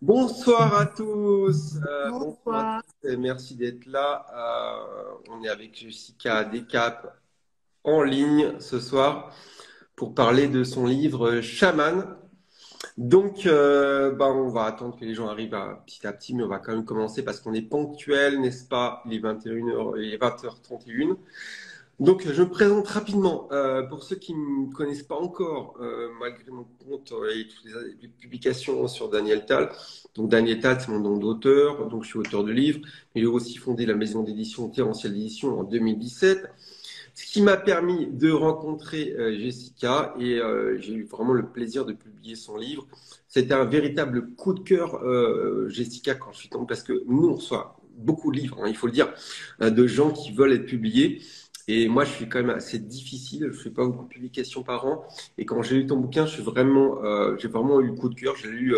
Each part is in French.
Bonsoir à tous, bonsoir à Bonsoir. tous et merci d'être là. On est avec Jessica Decap en ligne ce soir pour parler de son livre Chaman. Donc, on va attendre que les gens arrivent petit à petit, mais on va quand même commencer parce qu'on est ponctuel, n'est-ce pas? Il est 21h, il est 20h31. Donc, je me présente rapidement. Pour ceux qui ne me connaissent pas encore, malgré mon compte et toutes les publications sur Daniel Tal. Donc, Daniel Tal, c'est mon nom d'auteur. Donc, je suis auteur de livres. Mais j'ai aussi fondé la maison d'édition Terrentiel Édition en 2017. Ce qui m'a permis de rencontrer Jessica et j'ai eu vraiment le plaisir de publier son livre. C'était un véritable coup de cœur, Jessica, quand je suis tombé, parce que nous, on reçoit beaucoup de livres, hein, il faut le dire, de gens qui veulent être publiés. Et moi, je suis quand même assez difficile. Je fais pas beaucoup de publications par an. Et quand j'ai lu ton bouquin, j'ai vraiment eu le coup de cœur. J'ai lu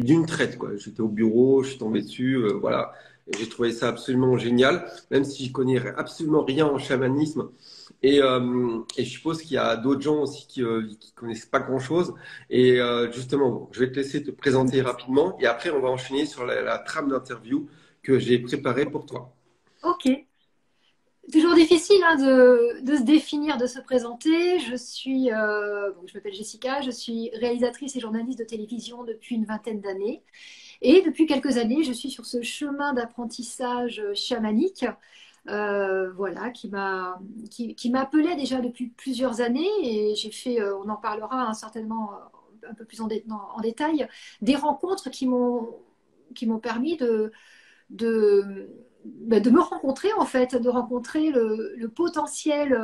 d'une traite, quoi. J'étais au bureau, je suis tombé dessus, voilà. Et j'ai trouvé ça absolument génial, même si je connais absolument rien en chamanisme. Et je suppose qu'il y a d'autres gens aussi qui connaissent pas grand-chose. Et justement, bon, je vais te laisser te présenter rapidement. Et après, on va enchaîner sur la trame d'interview que j'ai préparée pour toi. Ok. Toujours difficile hein, de se définir, de se présenter. Je m'appelle Jessica, je suis réalisatrice et journaliste de télévision depuis une vingtaine d'années. Et depuis quelques années, je suis sur ce chemin d'apprentissage chamanique, voilà, qui m'appelait déjà depuis plusieurs années. Et j'ai fait, on en parlera hein, certainement un peu plus en détail, des rencontres qui m'ont permis de me rencontrer en fait, de rencontrer le potentiel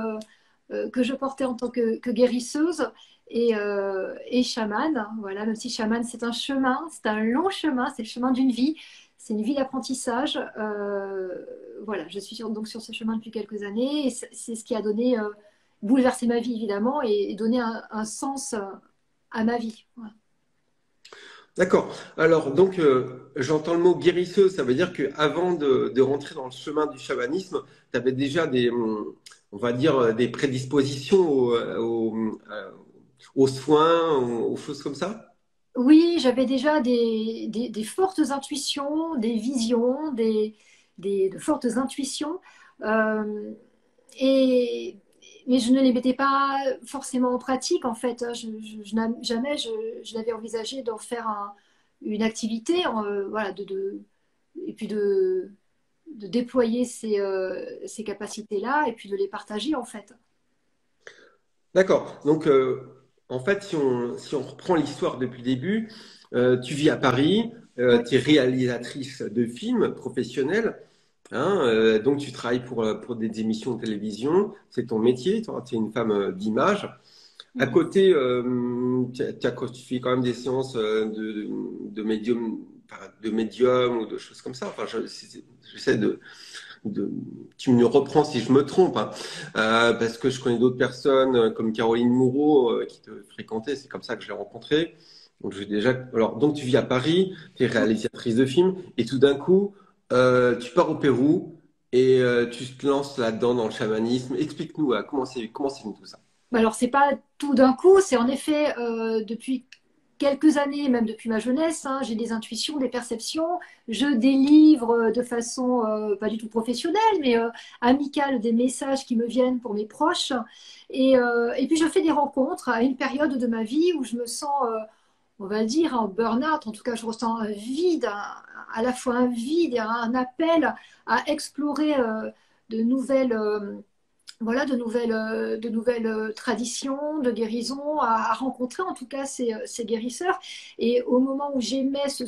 que je portais en tant que guérisseuse et chamane. Voilà, même si chamane c'est un chemin, c'est un long chemin, c'est le chemin d'une vie, c'est une vie d'apprentissage. Voilà, donc sur ce chemin depuis quelques années et c'est ce qui a bouleversé ma vie évidemment et donné un sens à ma vie. Voilà. D'accord. Alors, donc, j'entends le mot guérisseuse. Ça veut dire que avant de rentrer dans le chemin du chamanisme, tu avais déjà on va dire, des prédispositions aux soins, aux choses comme ça? Oui, j'avais déjà des fortes intuitions, des visions, de fortes intuitions. Euh, et, mais je ne les mettais pas forcément en pratique, en fait. Jamais je n'avais envisagé d'en faire une activité, voilà, et puis de déployer ces capacités-là et puis de les partager, en fait. D'accord. Donc, en fait, si on reprend l'histoire depuis le début, tu vis à Paris, Oui, tu es réalisatrice de films professionnels, hein, donc tu travailles pour des émissions de télévision, c'est ton métier, tu es une femme d'image. À côté, tu fais quand même des séances de médium, enfin, de médium ou de choses comme ça. Enfin, j'essaie tu me reprends si je me trompe, hein. Parce que je connais d'autres personnes comme Caroline Moureau qui te fréquentait, c'est comme ça que je l'ai rencontrée. Donc, donc tu vis à Paris, tu es réalisatrice de films, et tout d'un coup, tu pars au Pérou et tu te lances là-dedans dans le chamanisme. Explique-nous comment c'est venu tout ça. bah alors, c'est pas tout d'un coup, c'est en effet depuis quelques années, même depuis ma jeunesse, hein, j'ai des intuitions, des perceptions. Je délivre de façon pas du tout professionnelle, mais amicale des messages qui me viennent pour mes proches. Et puis, je fais des rencontres à une période de ma vie où je me sens, on va le dire, en burn-out. En tout cas, je ressens un vide, à la fois un vide et un appel à explorer de nouvelles. Voilà, de nouvelles traditions, de guérison, à rencontrer en tout cas ces guérisseurs. Et au moment où j'émets ce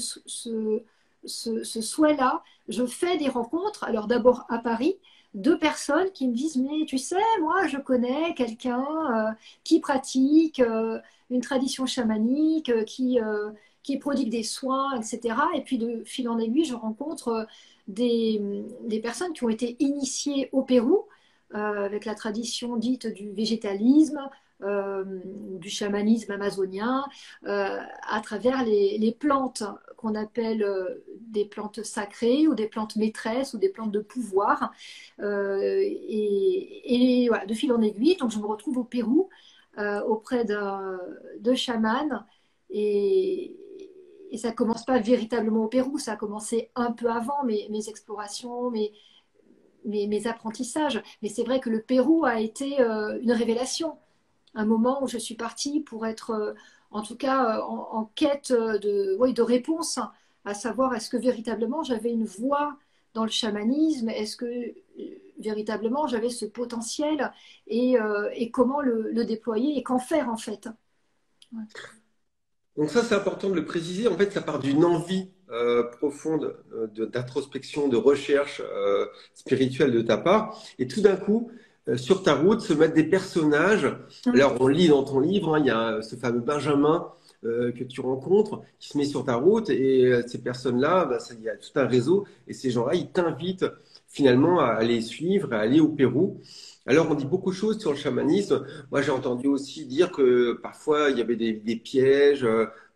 souhait-là, je fais des rencontres, alors d'abord à Paris, de personnes qui me disent, mais tu sais, moi je connais quelqu'un qui pratique une tradition chamanique, qui prodigue des soins, etc. Et puis de fil en aiguille, je rencontre des personnes qui ont été initiées au Pérou avec la tradition dite du végétalisme, du chamanisme amazonien, à travers les plantes qu'on appelle des plantes sacrées ou des plantes maîtresses ou des plantes de pouvoir. Et voilà, de fil en aiguille, donc je me retrouve au Pérou auprès de chamans et, et ça commence pas véritablement au Pérou, ça a commencé un peu avant mes explorations, mes apprentissages. Mais c'est vrai que le Pérou a été une révélation, un moment où je suis partie pour être, en tout cas, en quête oui, de réponse, à savoir est-ce que véritablement j'avais une voix dans le chamanisme, est-ce que véritablement j'avais ce potentiel et comment le déployer et qu'en faire en fait. Ouais. Donc ça, c'est important de le préciser. En fait, ça part d'une envie profonde d'introspection, de recherche spirituelle de ta part. Et tout d'un coup, sur ta route, se mettent des personnages. Alors, on lit dans ton livre, hein, il y a ce fameux Benjamin que tu rencontres qui se met sur ta route. Et ces personnes-là, bah, il y a tout un réseau. Et ces gens-là, ils t'invitent finalement à aller suivre, à aller au Pérou. Alors, on dit beaucoup de choses sur le chamanisme. Moi, j'ai entendu aussi dire que parfois, il y avait des pièges,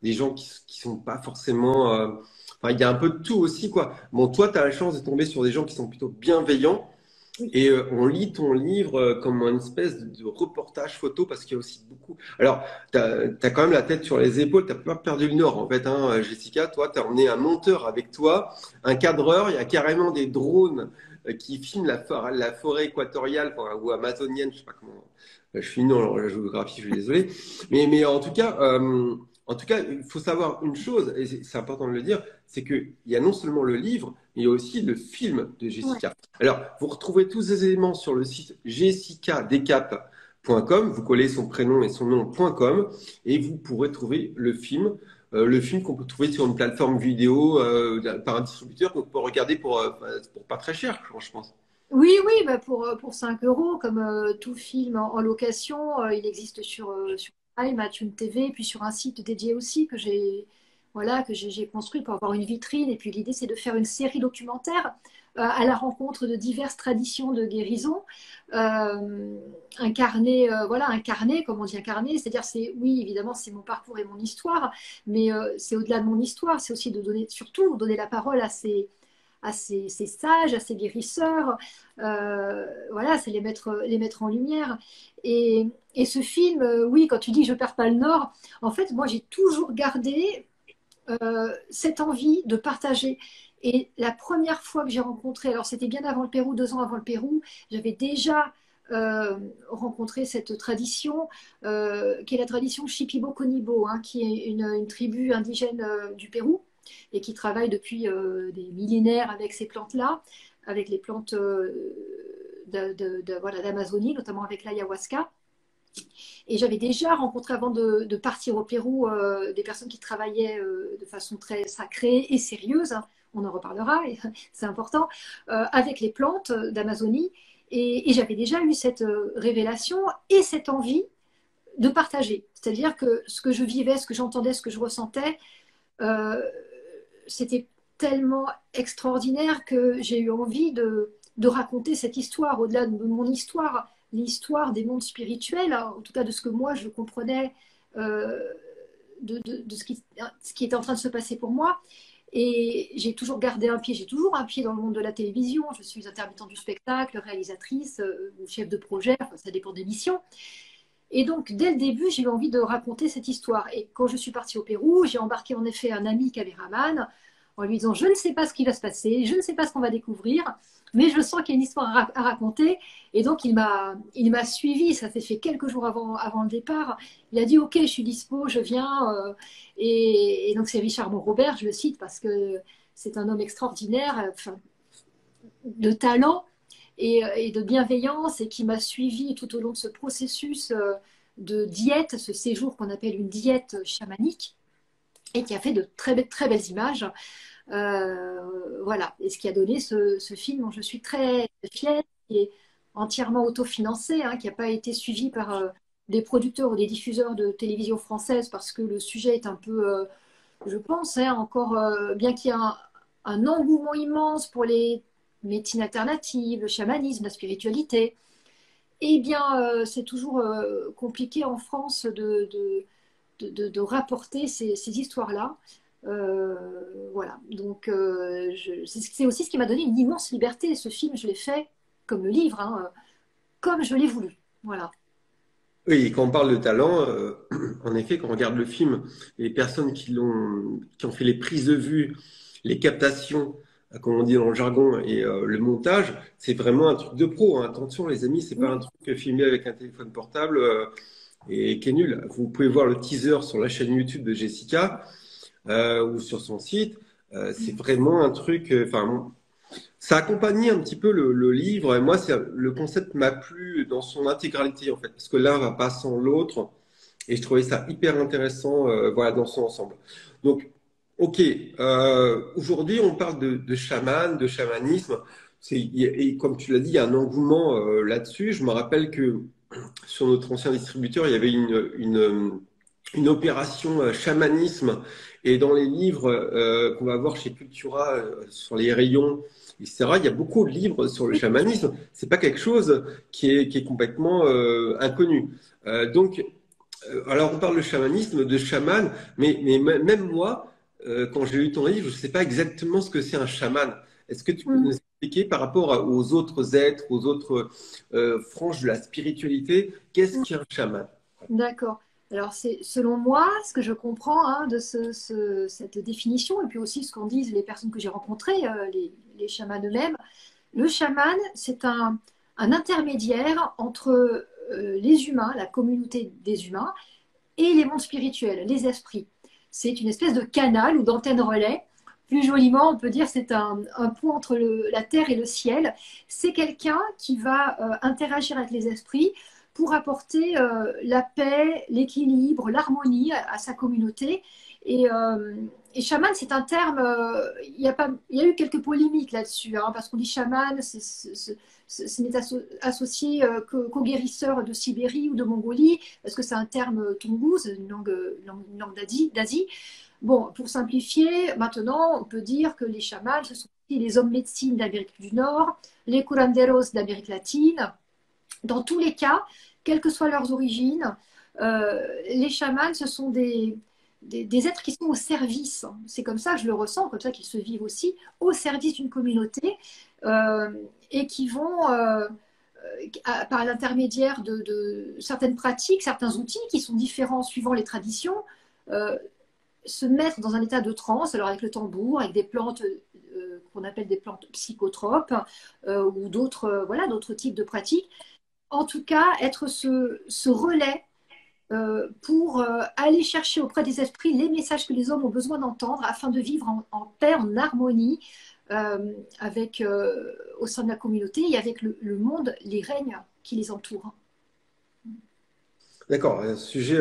des gens qui sont pas forcément. Enfin, il y a un peu de tout aussi, quoi. Bon, toi, tu as la chance de tomber sur des gens qui sont plutôt bienveillants. Oui. Et on lit ton livre comme une espèce de reportage photo parce qu'il y a aussi beaucoup. Alors, tu as, quand même la tête sur les épaules, tu pas perdu le nord en fait, hein, Jessica. Toi, tu as emmené un monteur avec toi, un cadreur, il y a carrément des drones qui filment la forêt équatoriale enfin, ou amazonienne, je sais pas comment. Je suis nul en géographie, je suis désolé. Mais en tout cas, il faut savoir une chose, et c'est important de le dire, c'est qu'il y a non seulement le livre, mais il y a aussi le film de Ouais. Jessica. Alors, vous retrouvez tous ces éléments sur le site jessicadecap.com. Vous collez son prénom et son nom.com et vous pourrez trouver le film qu'on peut trouver sur une plateforme vidéo par un distributeur qu'on peut regarder pour pas très cher, je pense. Oui, oui, bah pour 5 euros, comme tout film en location, il existe sur Prime, à Thune TV, puis sur un site dédié aussi que j'ai construit pour avoir une vitrine. Et puis l'idée, c'est de faire une série documentaire à la rencontre de diverses traditions de guérison. Un carnet, comme on dit un carnet, c'est-à-dire, oui, évidemment, c'est mon parcours et mon histoire, mais c'est au-delà de mon histoire, c'est aussi de donner, surtout, donner la parole à ces sages, à ces guérisseurs. Voilà, c'est les mettre en lumière. Et ce film, oui, quand tu dis je perds pas le nord, en fait, moi, j'ai toujours gardé cette envie de partager. Et la première fois que j'ai rencontré, alors c'était bien avant le Pérou, 2 ans avant le Pérou, j'avais déjà rencontré cette tradition qui est la tradition Shipibo-Konibo, hein, qui est une tribu indigène du Pérou et qui travaille depuis des millénaires avec ces plantes-là, avec les plantes voilà, d'Amazonie, notamment avec l'ayahuasca. Et j'avais déjà rencontré avant de partir au Pérou des personnes qui travaillaient de façon très sacrée et sérieuse, hein, on en reparlera, c'est important, avec les plantes d'Amazonie. Et j'avais déjà eu cette révélation et cette envie de partager. C'est-à-dire que ce que je vivais, ce que j'entendais, ce que je ressentais, euh, c'était tellement extraordinaire que j'ai eu envie de raconter cette histoire, au-delà de mon histoire, l'histoire des mondes spirituels, hein, en tout cas de ce que moi je comprenais euh, de ce qui était en train de se passer pour moi. Et j'ai toujours gardé un pied, j'ai toujours un pied dans le monde de la télévision. Je suis intermittente du spectacle, réalisatrice ou chef de projet, enfin, ça dépend des missions. Et donc, dès le début, j'ai eu envie de raconter cette histoire. Et quand je suis partie au Pérou, j'ai embarqué en effet un ami caméraman en lui disant, je ne sais pas ce qui va se passer, je ne sais pas ce qu'on va découvrir, mais je sens qu'il y a une histoire à raconter. Et donc, il m'a suivi. Ça s'est fait quelques jours avant le départ. Il a dit, OK, je suis dispo, je viens. Et donc, c'est Richard Robert, je le cite parce que c'est un homme extraordinaire, enfin, de talent et de bienveillance et qui m'a suivi tout au long de ce processus de diète, ce séjour qu'on appelle une diète chamanique et qui a fait de très, très belles images. Voilà, et ce qui a donné ce film dont je suis très fière, qui est entièrement autofinancé, hein, qui n'a pas été suivi par des producteurs ou des diffuseurs de télévision française parce que le sujet est un peu, je pense, hein, encore, bien qu'il y ait un engouement immense pour les médecines alternatives, le chamanisme, la spiritualité, eh bien, c'est toujours compliqué en France de rapporter ces histoires-là. Voilà. Donc, c'est aussi ce qui m'a donné une immense liberté. Ce film, je l'ai fait comme le livre, hein, comme je l'ai voulu. Voilà. Oui, et quand on parle de talent, en effet, quand on regarde le film, les personnes qui ont fait les prises de vue, les captations, comme on dit dans le jargon, et le montage, c'est vraiment un truc de pro, hein. Attention, les amis, c'est pas un Oui, truc filmé avec un téléphone portable et qui est nul. Vous pouvez voir le teaser sur la chaîne YouTube de Jessica ou sur son site. C'est vraiment un truc. Enfin, ça accompagnait un petit peu le livre. Et moi, le concept m'a plu dans son intégralité, en fait, parce que l'un va pas sans l'autre. Et je trouvais ça hyper intéressant, voilà, dans son ensemble. Donc, ok, aujourd'hui, on parle de chaman, de chamanisme. Et comme tu l'as dit, il y a un engouement là-dessus. Je me rappelle que sur notre ancien distributeur, il y avait une opération chamanisme. Et dans les livres qu'on va voir chez Cultura, sur les rayons, etc., il y a beaucoup de livres sur le oui, chamanisme. C'est pas quelque chose qui est complètement inconnu. Donc, alors on parle de chamanisme, de chaman, même moi, quand j'ai lu ton livre, je ne sais pas exactement ce que c'est un chaman. Est-ce que tu peux nous mm, expliquer par rapport aux autres êtres, aux autres franges de la spiritualité, qu'est-ce mm, qu'un chaman? d'accord. Alors, c'est selon moi, ce que je comprends hein, de cette définition, et puis aussi ce qu'en disent les personnes que j'ai rencontrées, les chamans eux-mêmes. Le chaman, c'est un intermédiaire entre les humains, la communauté des humains, et les mondes spirituels, les esprits. C'est une espèce de canal ou d'antenne relais. Plus joliment, on peut dire c'est un pont entre la terre et le ciel. C'est quelqu'un qui va interagir avec les esprits pour apporter la paix, l'équilibre, l'harmonie à sa communauté. Et, euh, et chaman, c'est un terme, il y a eu quelques polémiques là-dessus, hein, parce qu'on dit chaman, ce n'est associé qu'aux guérisseurs de Sibérie ou de Mongolie, parce que c'est un terme tongouz, une langue d'Asie. Bon, pour simplifier, maintenant, on peut dire que les chamans, ce sont aussi les hommes médecine d'Amérique du Nord, les curanderos d'Amérique latine. Dans tous les cas, quelles que soient leurs origines, les chamans, ce sont des êtres qui sont au service. C'est comme ça que je le ressens, comme ça qu'ils se vivent aussi, au service d'une communauté euh, et qui vont, par l'intermédiaire de certaines pratiques, certains outils qui sont différents suivant les traditions, euh, se mettre dans un état de transe, alors avec le tambour, avec des plantes qu'on appelle des plantes psychotropes ou d'autres voilà, d'autres types de pratiques. En tout cas, être ce relais pour aller chercher auprès des esprits les messages que les hommes ont besoin d'entendre afin de vivre en paix, en harmonie avec, au sein de la communauté et avec le monde, les règnes qui les entourent. D'accord, un sujet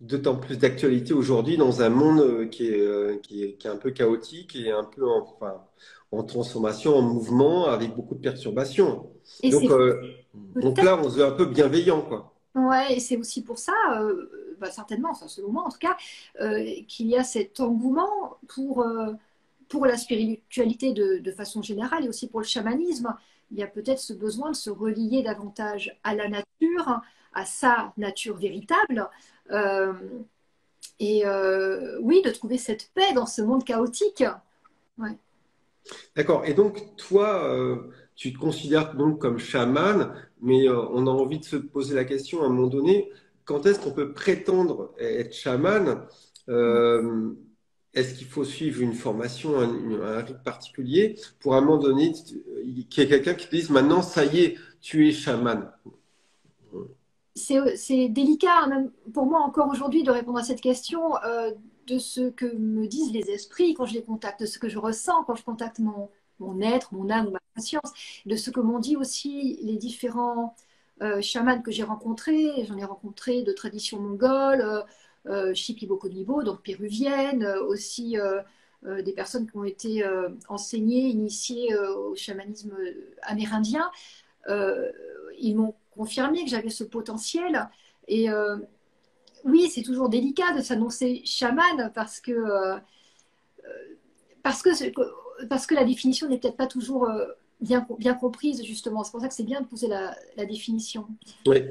d'autant plus d'actualité aujourd'hui dans un monde qui est un peu chaotique et un peu enfin, en transformation, en mouvement, avec beaucoup de perturbations. Et Donc, c'est donc peut-être là, on se veut un peu bienveillant, quoi. ouais, et c'est aussi pour ça, certainement, enfin, selon moi en tout cas, qu'il y a cet engouement pour la spiritualité de façon générale et aussi pour le chamanisme. Il y a peut-être ce besoin de se relier davantage à la nature, à sa nature véritable, euh, et oui, de trouver cette paix dans ce monde chaotique. Ouais. D'accord. Et donc, toi, tu te considères donc comme chaman, mais on a envie de se poser la question à un moment donné, quand est-ce qu'on peut prétendre être chaman? Euh, Est-ce qu'il faut suivre une formation, un rite particulier pour à un moment donné qu'il y ait quelqu'un qui te dise maintenant, ça y est, tu es chaman? C'est délicat, hein, même pour moi encore aujourd'hui, de répondre à cette question de ce que me disent les esprits quand je les contacte, de ce que je ressens quand je contacte mon être, mon âme ou ma conscience, de ce que m'ont dit aussi les différents chamans que j'ai rencontrés. J'en ai rencontré de tradition mongole, Shipibo-Konibo, donc péruvienne, aussi des personnes qui ont été enseignées, initiées au chamanisme amérindien. Euh, Ils m'ont confirmé que j'avais ce potentiel. Et oui, c'est toujours délicat de s'annoncer chaman parce que, parce que la définition n'est peut-être pas toujours bien comprise, justement. C'est pour ça que c'est bien de poser la définition. Oui.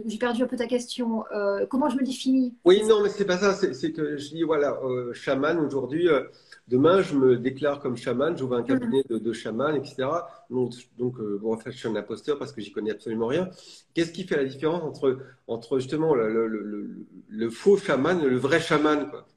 J'ai perdu un peu ta question. Comment je me définis? Oui, non, mais c'est pas ça. C'est que je dis, voilà, chaman aujourd'hui, demain, je me déclare comme chaman, j'ouvre un Mhm. cabinet de chaman, etc. Bon, en fait, je suis un imposteur parce que j'y connais absolument rien. Qu'est-ce qui fait la différence entre justement le faux chaman et le vrai chaman, quoi?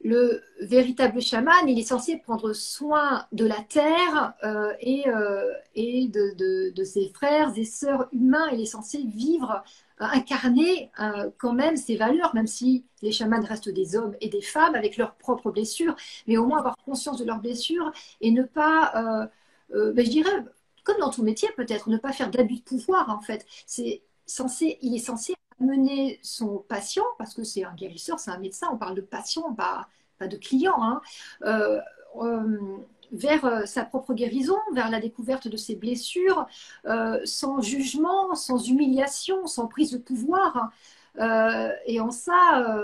Le véritable chaman, il est censé prendre soin de la terre et de ses frères et sœurs humains. Il est censé vivre, incarner quand même ses valeurs, même si les chamans restent des hommes et des femmes avec leurs propres blessures, mais au moins avoir conscience de leurs blessures et ne pas, ben, je dirais, comme dans tout métier peut-être, ne pas faire d'abus de pouvoir en fait. Il est censé amener son patient, parce que c'est un guérisseur, c'est un médecin, on parle de patient, pas de client, hein, euh, euh, vers sa propre guérison, vers la découverte de ses blessures, sans jugement, sans humiliation, sans prise de pouvoir. Et en ça,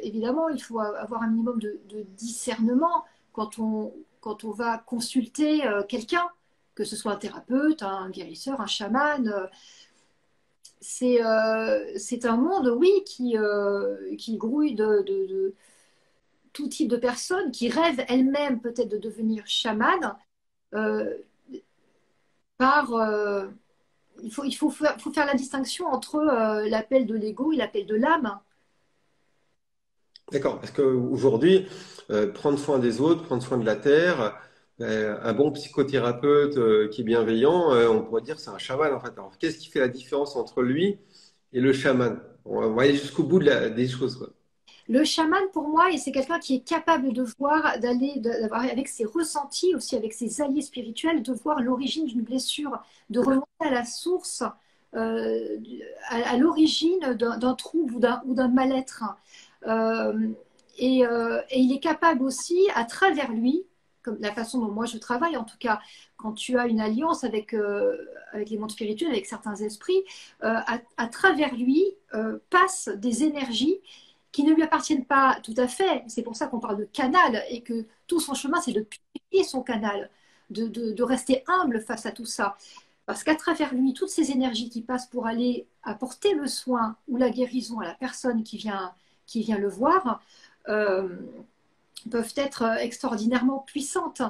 évidemment, il faut avoir un minimum de discernement quand on va consulter quelqu'un, que ce soit un thérapeute, un guérisseur, un chaman. C'est un monde, oui, qui grouille de tout type de personnes qui rêvent elles-mêmes peut-être de devenir chamanes euh, par faut faire la distinction entre l'appel de l'ego et l'appel de l'âme. D'accord, parce qu'aujourd'hui, prendre soin des autres, prendre soin de la terre, un bon psychothérapeute qui est bienveillant, on pourrait dire que c'est un chaman en fait. Alors, qu'est-ce qui fait la différence entre lui et le chaman? On va aller jusqu'au bout des choses, quoi. Le chaman, pour moi, c'est quelqu'un qui est capable de voir, d'avoir avec ses ressentis, aussi avec ses alliés spirituels, de voir l'origine d'une blessure, de remonter à la source, euh, à l'origine d'un trouble ou d'un mal-être. Euh, et il est capable aussi, à travers lui, comme la façon dont moi je travaille, en tout cas, quand tu as une alliance avec les mondes spirituels, avec certains esprits, à travers lui passent des énergies qui ne lui appartiennent pas tout à fait. C'est pour ça qu'on parle de canal et que tout son chemin, c'est de purifier son canal, de rester humble face à tout ça. Parce qu'à travers lui, toutes ces énergies qui passent pour aller apporter le soin ou la guérison à la personne qui vient le voir, euh, peuvent être extraordinairement puissantes.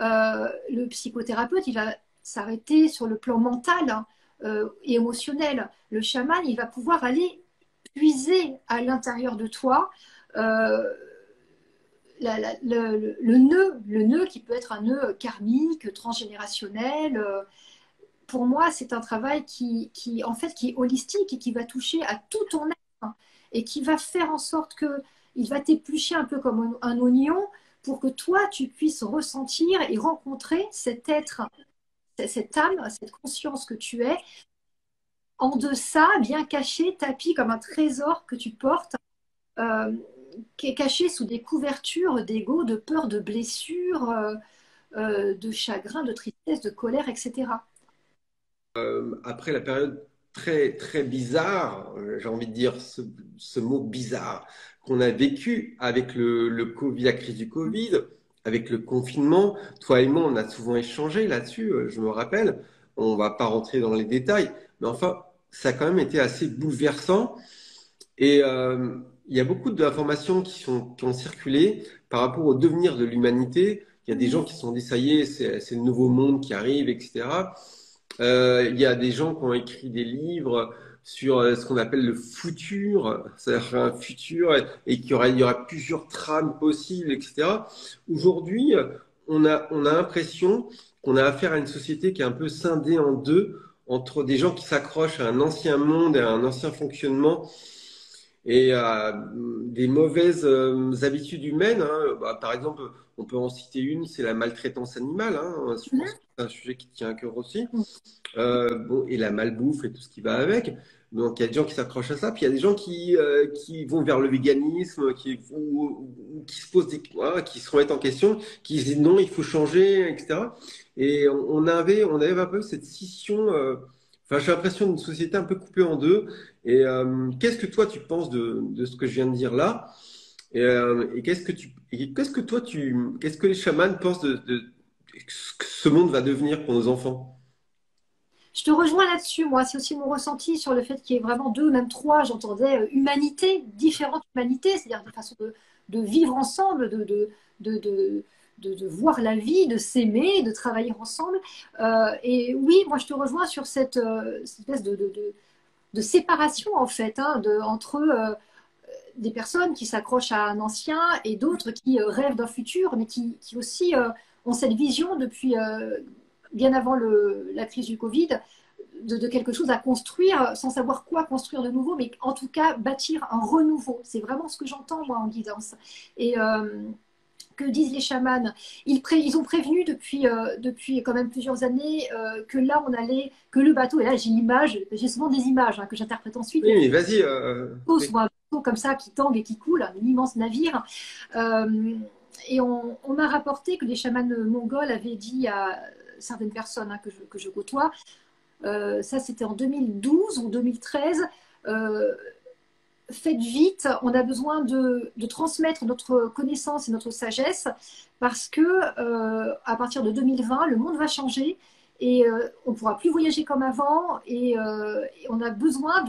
Le psychothérapeute, il va s'arrêter sur le plan mental et émotionnel. Le chaman, il va pouvoir aller puiser à l'intérieur de toi euh, le nœud qui peut être un nœud karmique, transgénérationnel. Pour moi, c'est un travail en fait, qui est holistique et qui va toucher à tout ton être hein, et qui va faire en sorte que il va t'éplucher un peu comme un oignon pour que toi, tu puisses ressentir et rencontrer cet être, cette âme, cette conscience que tu es, en deçà, bien caché, tapis comme un trésor que tu portes euh, qui est caché sous des couvertures d'ego, de peur, de blessures, de chagrin, de tristesse, de colère, etc. Après la période très très bizarre, j'ai envie de dire ce mot bizarre qu'on a vécu avec le Covid, la crise du Covid, avec le confinement. Toi et moi, on a souvent échangé là-dessus. Je me rappelle. On va pas rentrer dans les détails, mais enfin, ça a quand même été assez bouleversant. Et il y a beaucoup d'informations qui ont circulé par rapport au devenir de l'humanité. Il y a des gens qui se sont dit, ça y est, c'est le nouveau monde qui arrive, etc. Il y a des gens qui ont écrit des livres sur ce qu'on appelle le futur, c'est-à-dire un futur et il y aura plusieurs trames possibles, etc. Aujourd'hui, on a l'impression qu'on a affaire à une société qui est un peu scindée en deux entre des gens qui s'accrochent à un ancien monde et à un ancien fonctionnement et des mauvaises habitudes humaines. Hein. Bah, par exemple, on peut en citer une, c'est la maltraitance animale. Hein. Je pense que c'est un sujet qui tient à cœur aussi. Bon, et la malbouffe et tout ce qui va avec. Donc, il y a des gens qui s'accrochent à ça, puis il y a des gens qui vont vers le véganisme, ou qui se posent voilà, qui se remettent en question, qui se disent non, il faut changer, etc. Et on avait un peu cette scission. Enfin, j'ai l'impression d'une société un peu coupée en deux. Et qu'est-ce que toi tu penses de ce que je viens de dire là? Et qu'est-ce que tu, et qu'est-ce que toi tu, qu'est-ce que les chamans pensent que ce monde va devenir pour nos enfants. Je te rejoins là-dessus, moi. C'est aussi mon ressenti sur le fait qu'il y ait vraiment deux, même trois, j'entendais, humanités, différentes humanités, c'est-à-dire des façons de vivre ensemble, de, de, de voir la vie, de s'aimer, de travailler ensemble. Et oui, moi, je te rejoins sur cette espèce de séparation, en fait, hein, entre des personnes qui s'accrochent à un ancien et d'autres qui rêvent d'un futur, mais qui aussi ont cette vision depuis bien avant la crise du Covid, de quelque chose à construire sans savoir quoi construire de nouveau, mais en tout cas bâtir un renouveau. C'est vraiment ce que j'entends moi en guidance. Et que disent les chamans? Ils ont prévenu depuis quand même plusieurs années que là on allait, que le bateau, et là j'ai souvent des images hein, que j'interprète ensuite, Oui, mais que mais vas-y. soit un bateau comme ça qui tangue et qui coule, un immense navire. Et on m'a rapporté que les chamans mongols avaient dit à certaines personnes hein, que je côtoie, ça c'était en 2012 ou 2013, euh, faites vite, on a besoin de transmettre notre connaissance et notre sagesse parce que à partir de 2020, le monde va changer et on ne pourra plus voyager comme avant et on a besoin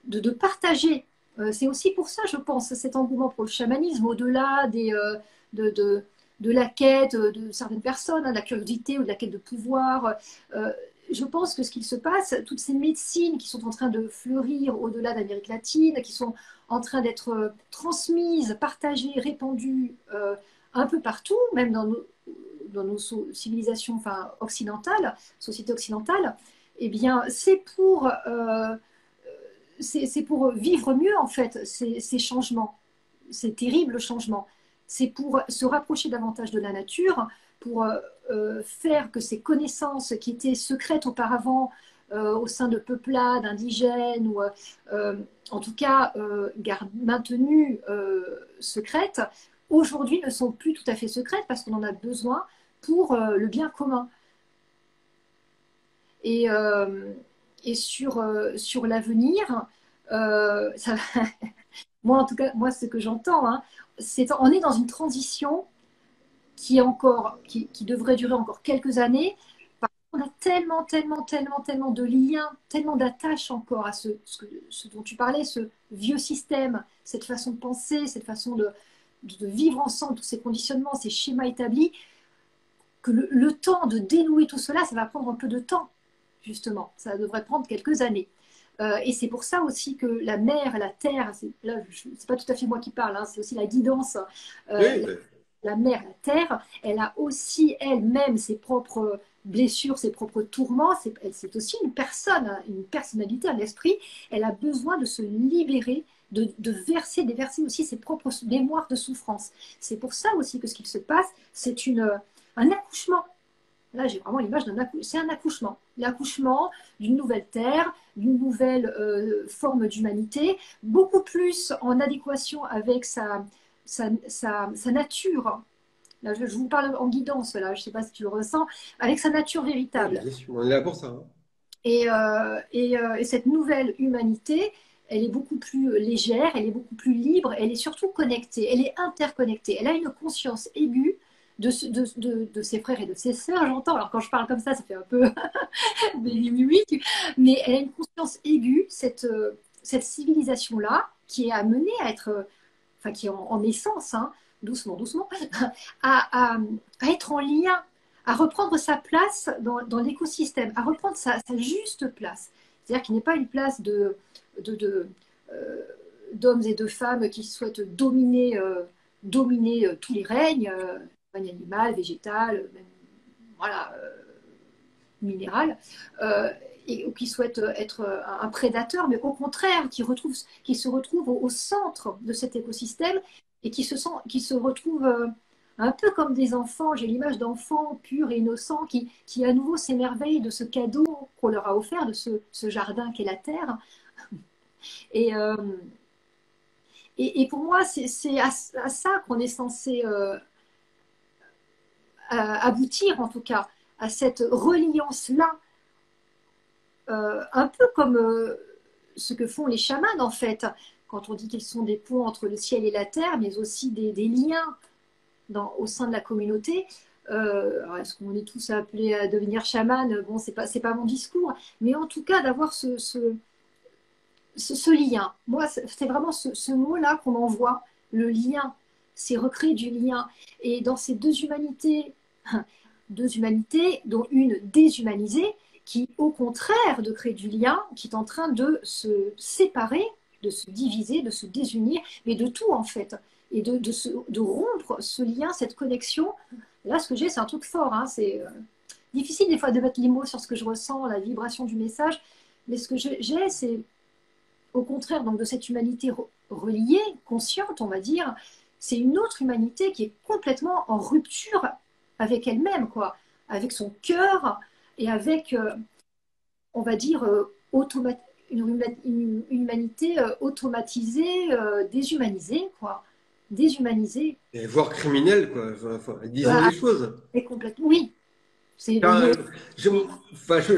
de partager. C'est aussi pour ça, je pense, cet engouement pour le chamanisme, au-delà de, de, de la quête de certaines personnes, hein, de la curiosité ou de la quête de pouvoir. Euh, je pense que ce qu'il se passe, toutes ces médecines qui sont en train de fleurir au-delà d'Amérique latine, qui sont en train d'être transmises, partagées, répandues un peu partout, même dans nos civilisations enfin, occidentales, sociétés occidentales, eh bien, c'est pour vivre mieux, en fait, ces changements, ces terribles changements. C'est pour se rapprocher davantage de la nature, pour faire que ces connaissances qui étaient secrètes auparavant au sein de peuplades indigènes, ou en tout cas maintenues secrètes, aujourd'hui ne sont plus tout à fait secrètes parce qu'on en a besoin pour le bien commun. Et, et sur l'avenir, ça, moi en tout cas, moi ce que j'entends, hein, on est dans une transition qui devrait durer encore quelques années. On a tellement, tellement, tellement, tellement de liens, tellement d'attaches encore à ce dont tu parlais, ce vieux système, cette façon de penser, cette façon de vivre ensemble, tous ces conditionnements, ces schémas établis, que le temps de dénouer tout cela, ça va prendre un peu de temps, justement. Ça devrait prendre quelques années. Et c'est pour ça aussi que la mer, la terre, là, c'est pas tout à fait moi qui parle, hein, c'est aussi la guidance. Oui, La, la mer, la terre, elle a aussi elle-même ses propres blessures, ses propres tourments. C'est aussi une personne, hein, une personnalité, un esprit. Elle a besoin de se libérer, déverser aussi ses propres mémoires de souffrance. C'est pour ça aussi que ce qu'il se passe, c'est un accouchement. Là, j'ai vraiment l'image c'est un accouchement. L'accouchement d'une nouvelle terre, d'une nouvelle forme d'humanité, beaucoup plus en adéquation avec sa nature. Là, je vous parle en guidance, là, je ne sais pas si tu le ressens, avec sa nature oui, véritable. bien sûr, on est là pour ça. Hein. Et cette nouvelle humanité, elle est beaucoup plus légère, elle est beaucoup plus libre, elle est surtout connectée, elle est interconnectée, elle a une conscience aiguë de ses frères et de ses sœurs, j'entends. Alors quand je parle comme ça fait un peu des mais elle a une conscience aiguë, cette civilisation-là, qui est amenée à être, enfin qui est en naissance, hein, doucement, doucement, à être en lien, à reprendre sa place dans l'écosystème, à reprendre sa juste place. C'est-à-dire qu'il n'est pas une place de, de, euh, d'hommes et de femmes qui souhaitent dominer tous les règnes, règne animal, végétal, même, voilà, minéral, ou qui souhaitent être un prédateur, mais au contraire, qui se retrouvent au centre de cet écosystème et qui se retrouvent un peu comme des enfants. J'ai l'image d'enfants purs et innocents qui à nouveau s'émerveillent de ce cadeau qu'on leur a offert, de ce jardin qu'est la Terre. Et, euh, et pour moi, c'est à ça qu'on est censé aboutir, en tout cas, à cette reliance-là, un peu comme ce que font les chamans, en fait, quand on dit qu'ils sont des ponts entre le ciel et la terre, mais aussi des liens au sein de la communauté. Alors, est-ce qu'on est tous appelés à devenir chaman? Bon, c'est pas mon discours, mais en tout cas d'avoir ce lien. Moi, c'est vraiment ce mot-là qu'on envoie, le lien. C'est recréer du lien. Et dans ces deux humanités, dont une déshumanisée, qui, au contraire de créer du lien, qui est en train de se séparer, de se diviser, de se désunir, mais de tout en fait. Et de rompre ce lien, cette connexion. Là, ce que j'ai, c'est un truc fort. Hein. C'est difficile des fois de mettre les mots sur ce que je ressens, la vibration du message. Mais ce que j'ai, c'est au contraire donc de cette humanité reliée, consciente, on va dire, c'est une autre humanité qui est complètement en rupture avec elle-même, quoi, avec son cœur et avec, on va dire, une humanité automatisée, déshumanisée, quoi, déshumanisée. Et voire criminel, quoi. Enfin, disons Voilà, les choses. et complètement, oui, c'est le Enfin, mot.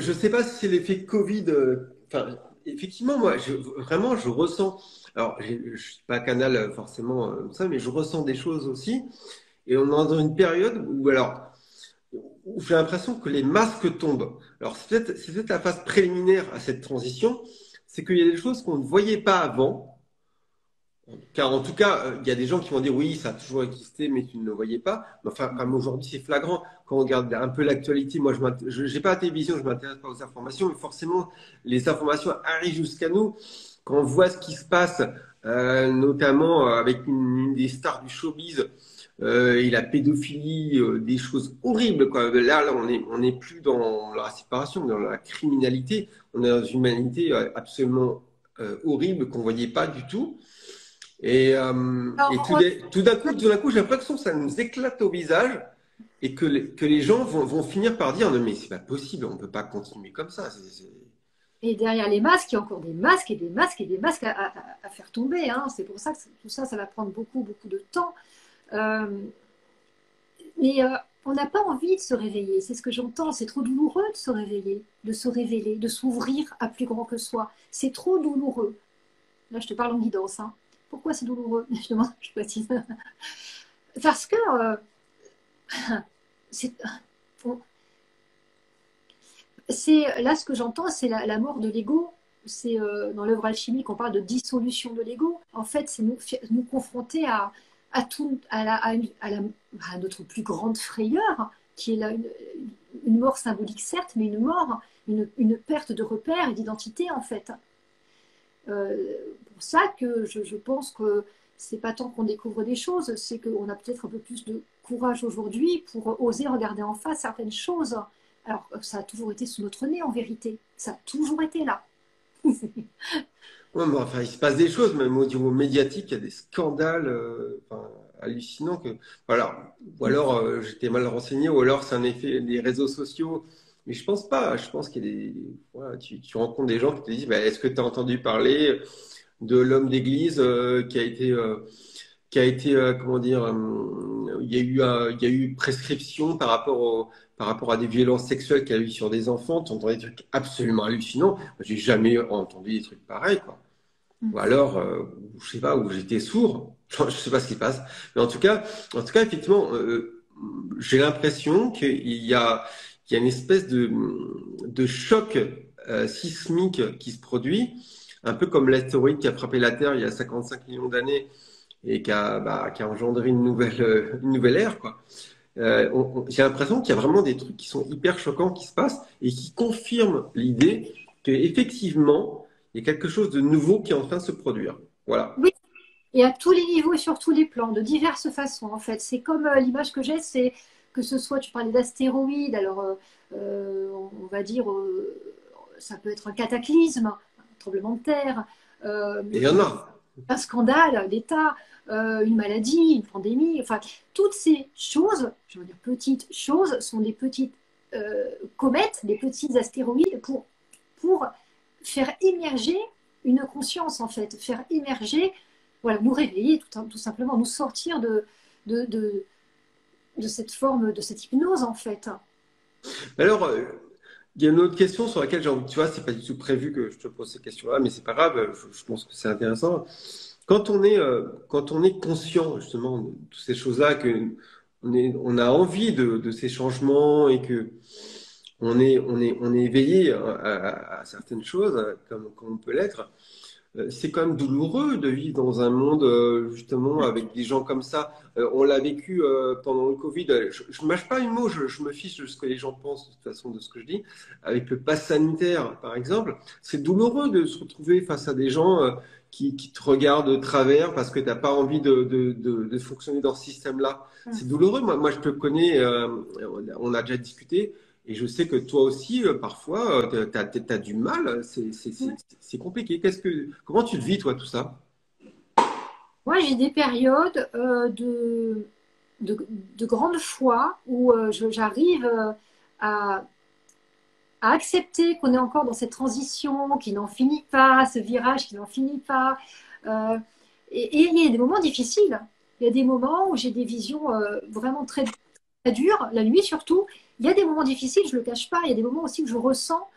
je sais pas si c'est l'effet Covid. Enfin, effectivement, moi, vraiment, je ressens. Alors, je suis pas canal forcément ça, mais je ressens des choses aussi. Et on est dans une période où j'ai l'impression que les masques tombent. Alors, c'est peut-être la phase préliminaire à cette transition, c'est qu'il y a des choses qu'on ne voyait pas avant. Car en tout cas, il y a des gens qui vont dire oui, ça a toujours existé, mais tu ne le voyais pas. Mais enfin, comme aujourd'hui, c'est flagrant. Quand on regarde un peu l'actualité, moi, je n'ai pas la télévision, je ne m'intéresse pas aux informations, mais forcément, les informations arrivent jusqu'à nous. Quand on voit ce qui se passe, notamment avec une des stars du showbiz, et la pédophilie, des choses horribles, quoi. Là, on est plus dans la séparation, dans la criminalité. On est dans une humanité absolument horrible qu'on voyait pas du tout. Et Alors, tout d'un coup, j'ai l'impression que ça nous éclate au visage et que les gens vont finir par dire non mais c'est pas possible, on peut pas continuer comme ça. et derrière les masques, il y a encore des masques et des masques et des masques à faire tomber. Hein. C'est pour ça que tout ça, ça va prendre beaucoup, beaucoup de temps. Euh, mais on n'a pas envie de se réveiller. C'est ce que j'entends. C'est trop douloureux de se réveiller, de se révéler, de s'ouvrir à plus grand que soi. C'est trop douloureux. Là, je te parle en guidance. Hein. Pourquoi c'est douloureux? Je demande, je précise. Parce que c'est, on- là ce que j'entends, c'est la mort de l'ego. C'est dans l'œuvre alchimique, on parle de dissolution de l'ego. En fait, c'est nous confronter à tout, à notre plus grande frayeur, qui est là une mort symbolique certes, mais une mort, une perte de repère et d'identité en fait. Pour ça que je pense que c'est pas tant qu'on découvre des choses, c'est qu'on a peut-être un peu plus de courage aujourd'hui pour oser regarder en face certaines choses. Alors, ça a toujours été sous notre nez en vérité. Ça a toujours été là. Ouais, mais enfin, il se passe des choses, même au niveau médiatique, il y a des scandales enfin, hallucinants que voilà. Ou alors j'étais mal renseigné, ou alors c'est un effet des réseaux sociaux. Mais je pense pas. Je pense qu'il y a des voilà, tu rencontres des gens qui te disent bah, est-ce que tu as entendu parler de l'homme d'église qui a été comment dire il y a eu prescription par rapport à des violences sexuelles qu'il y a eu sur des enfants. Tu entends des trucs absolument hallucinants. Moi, j'ai jamais entendu des trucs pareils, quoi. Ou alors, je sais pas, où j'étais sourd. Je sais pas ce qui se passe. Mais en tout cas, effectivement, j'ai l'impression qu'il y a une espèce de choc sismique qui se produit, un peu comme l'astéroïde qui a frappé la Terre il y a 55 millions d'années et qui a engendré une nouvelle ère, quoi. J'ai l'impression qu'il y a vraiment des trucs qui sont hyper choquants qui se passent et qui confirment l'idée qu'effectivement, il y a quelque chose de nouveau qui est en train de se produire. Voilà. Oui, et à tous les niveaux et sur tous les plans, de diverses façons en fait. C'est comme l'image que j'ai, c'est que ce soit, tu parlais d'astéroïdes, alors on va dire, ça peut être un cataclysme, un tremblement de terre, Et il y en a. un scandale d'État, une maladie, une pandémie, enfin, toutes ces choses, je veux dire petites choses, sont des petites comètes, des petits astéroïdes pour faire émerger une conscience, en fait, faire émerger, voilà, nous réveiller, tout simplement, nous sortir de, de, de cette forme, de cette hypnose, en fait. Mais alors, il y a une autre question sur laquelle tu vois, c'est pas du tout prévu que je te pose ces questions-là, mais c'est pas grave, je pense que c'est intéressant. Quand on est conscient justement de toutes ces choses-là, que on a envie de ces changements et que on est éveillé à certaines choses, comme on peut l'être. C'est quand même douloureux de vivre dans un monde justement avec des gens comme ça. On l'a vécu pendant le Covid. Je ne mâche pas une mot, je me fiche de ce que les gens pensent de toute façon de ce que je dis. Avec le pass sanitaire, par exemple, c'est douloureux de se retrouver face à des gens qui te regardent de travers parce que tu n'as pas envie de fonctionner dans ce système-là. C'est douloureux. Moi, je te connais, on a déjà discuté. Et je sais que toi aussi, parfois, tu as, du mal, c'est compliqué. Comment tu le vis, toi, tout ça? Moi, j'ai des périodes de grande foi où j'arrive à, à accepter qu'on est encore dans cette transition qui n'en finit pas, ce virage qui n'en finit pas. Euh, et il y a des moments difficiles. Il y a des moments où j'ai des visions vraiment très, très dures, la nuit surtout. Il y a des moments difficiles, je ne le cache pas. Il y a des moments aussi où je ressens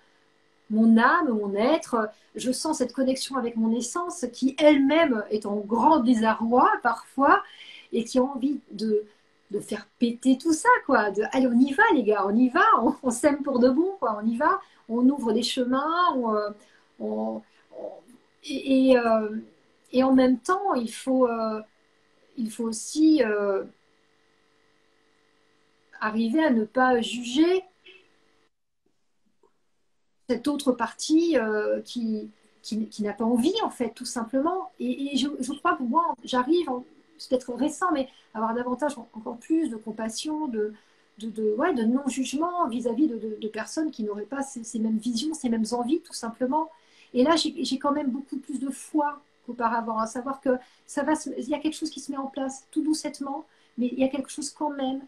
mon âme, mon être. Je sens cette connexion avec mon essence qui elle-même est en grand désarroi parfois et qui a envie de faire péter tout ça, quoi. Allez, on y va, les gars, on y va, on s'aime pour de bon, quoi. On y va, on ouvre des chemins, on- on- et, et, euh, et en même temps, il faut aussi arriver à ne pas juger cette autre partie qui n'a pas envie, en fait, tout simplement. Et je crois que moi, j'arrive, c'est peut-être récent, mais à avoir davantage, encore plus de compassion, ouais, de non-jugement vis-à-vis de personnes qui n'auraient pas ces mêmes visions, ces mêmes envies, tout simplement. Et là, j'ai quand même beaucoup plus de foi qu'auparavant, à savoir que il y a quelque chose qui se met en place tout doucettement, mais il y a quelque chose quand même,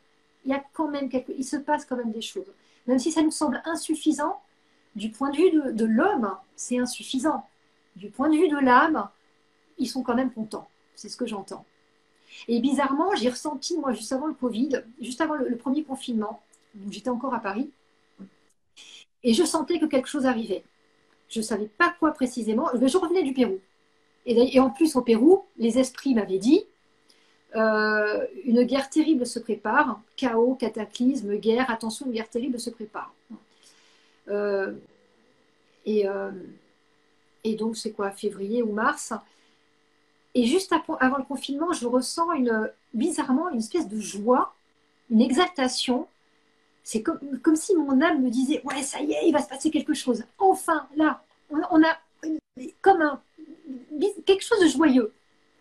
il se passe quand même des choses. Même si ça nous semble insuffisant, du point de vue de l'homme, c'est insuffisant. Du point de vue de l'âme, ils sont quand même contents. C'est ce que j'entends. Et bizarrement, j'ai ressenti, moi, juste avant le Covid, juste avant le premier confinement, donc j'étais encore à Paris, et je sentais que quelque chose arrivait. Je ne savais pas quoi précisément. Je revenais du Pérou. Et en plus, au Pérou, les esprits m'avaient dit une guerre terrible se prépare, chaos, cataclysme, guerre, attention, une guerre terrible se prépare. Euh, et, euh, et donc, c'est quoi, février ou mars. Et juste avant le confinement, je ressens bizarrement une espèce de joie, une exaltation. C'est comme si mon âme me disait, ouais, ça y est, il va se passer quelque chose. Enfin, là, on a comme quelque chose de joyeux.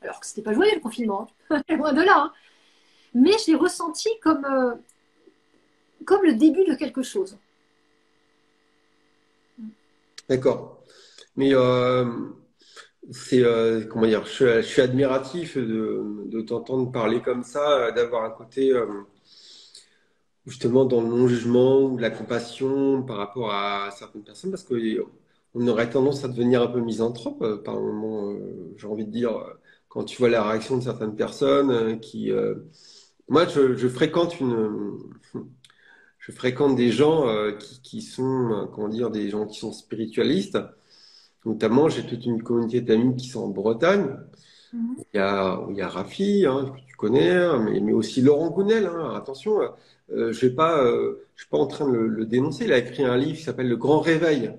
Alors que c'était pas joyeux le confinement, hein. Loin de là, hein. Mais je l'ai ressenti comme le début de quelque chose. D'accord. Mais comment dire, je suis admiratif de t'entendre parler comme ça, d'avoir un côté justement dans le non-jugement ou de la compassion par rapport à certaines personnes, parce que on aurait tendance à devenir un peu misanthrope par moment, j'ai envie de dire, quand tu vois la réaction de certaines personnes moi, je fréquente je fréquente des gens qui sont, comment dire, des gens qui sont spiritualistes. Notamment, j'ai toute une communauté d'amis qui sont en Bretagne. Mhm. Où il y a Rafi, hein, que tu connais, hein, mais aussi Laurent Gounel. Hein, attention, je suis pas en train de le dénoncer. Il a écrit un livre qui s'appelle Le Grand Réveil.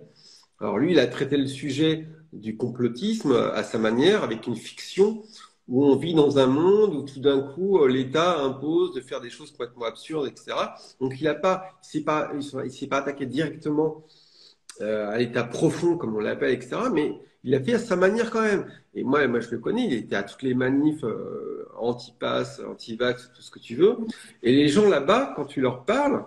Alors lui, il a traité le sujet du complotisme à sa manière, avec une fiction où on vit dans un monde où tout d'un coup l'État impose de faire des choses complètement absurdes, etc. Donc il s'est pas attaqué directement à l'état profond, comme on l'appelle, etc. Mais il a fait à sa manière quand même. Et moi je le connais, il était à toutes les manifs anti-pass, anti-vax, tout ce que tu veux. Et les gens là-bas, quand tu leur parles,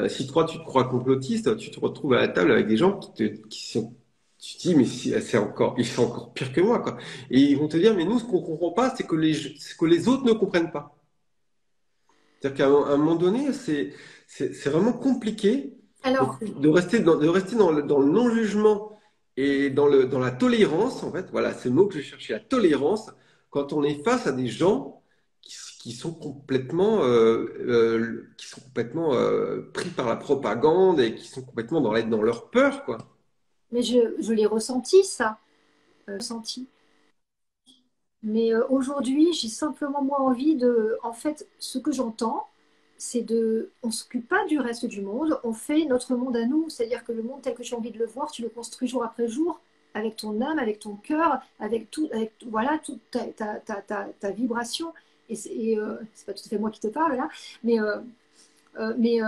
si toi tu te crois complotiste, tu te retrouves à la table avec des gens qui sont, tu te dis, mais ils sont encore pire que moi, quoi. Et ils vont te dire, mais nous, ce qu'on comprend pas, c'est que les autres ne comprennent pas. C'est-à-dire qu'à un moment donné, c'est vraiment compliqué Alors, de rester dans le non-jugement et dans la tolérance, en fait. Voilà, c'est le mot que je cherchais, la tolérance, quand on est face à des gens qui sont complètement pris par la propagande et qui sont complètement dans leur peur, quoi. mais je l'ai ressenti, ça. Ressenti. Mais aujourd'hui, j'ai simplement moi envie de... En fait, ce que j'entends, c'est de... On ne s'occupe pas du reste du monde, on fait notre monde à nous. C'est-à-dire que le monde tel que j'ai envie de le voir, tu le construis jour après jour, avec ton âme, avec ton cœur, avec tout, avec, voilà, toute ta vibration. C'est pas tout à fait moi qui te parle là, mais, euh, mais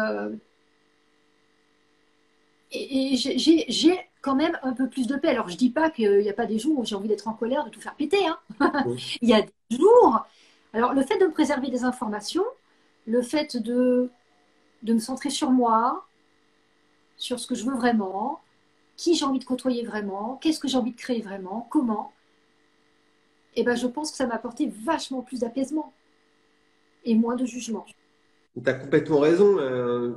et j'ai quand même un peu plus de paix. Alors, je dis pas qu'il n'y a pas des jours où j'ai envie d'être en colère, de tout faire péter, hein. Mm. Il y a des jours. Alors, le fait de me préserver des informations, le fait de me centrer sur moi, sur ce que je veux vraiment, qui j'ai envie de côtoyer vraiment, qu'est-ce que j'ai envie de créer vraiment, comment, et ben, je pense que ça m'a apporté vachement plus d'apaisement et moins de jugement. Tu as complètement raison.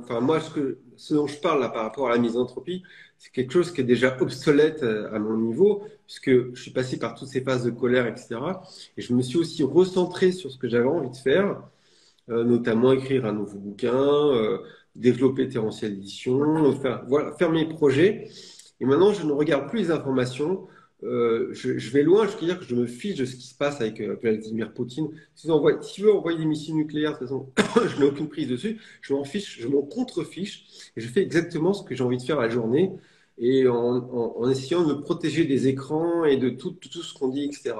Enfin, moi, ce dont je parle là par rapport à la misanthropie, c'est quelque chose qui est déjà obsolète à mon niveau, puisque je suis passé par toutes ces phases de colère, etc. Et je me suis aussi recentré sur ce que j'avais envie de faire, notamment écrire un nouveau bouquin, développer Terrencial Édition, voilà, faire mes projets. Et maintenant, je ne regarde plus les informations. Je vais loin, je veux dire que je me fiche de ce qui se passe avec Vladimir Poutine. Si tu veux envoyer des missiles nucléaires, de toute façon, je n'ai aucune prise dessus. Je m'en fiche, je m'en contrefiche. Et je fais exactement ce que j'ai envie de faire la journée. Et en essayant de me protéger des écrans et de tout ce qu'on dit, etc.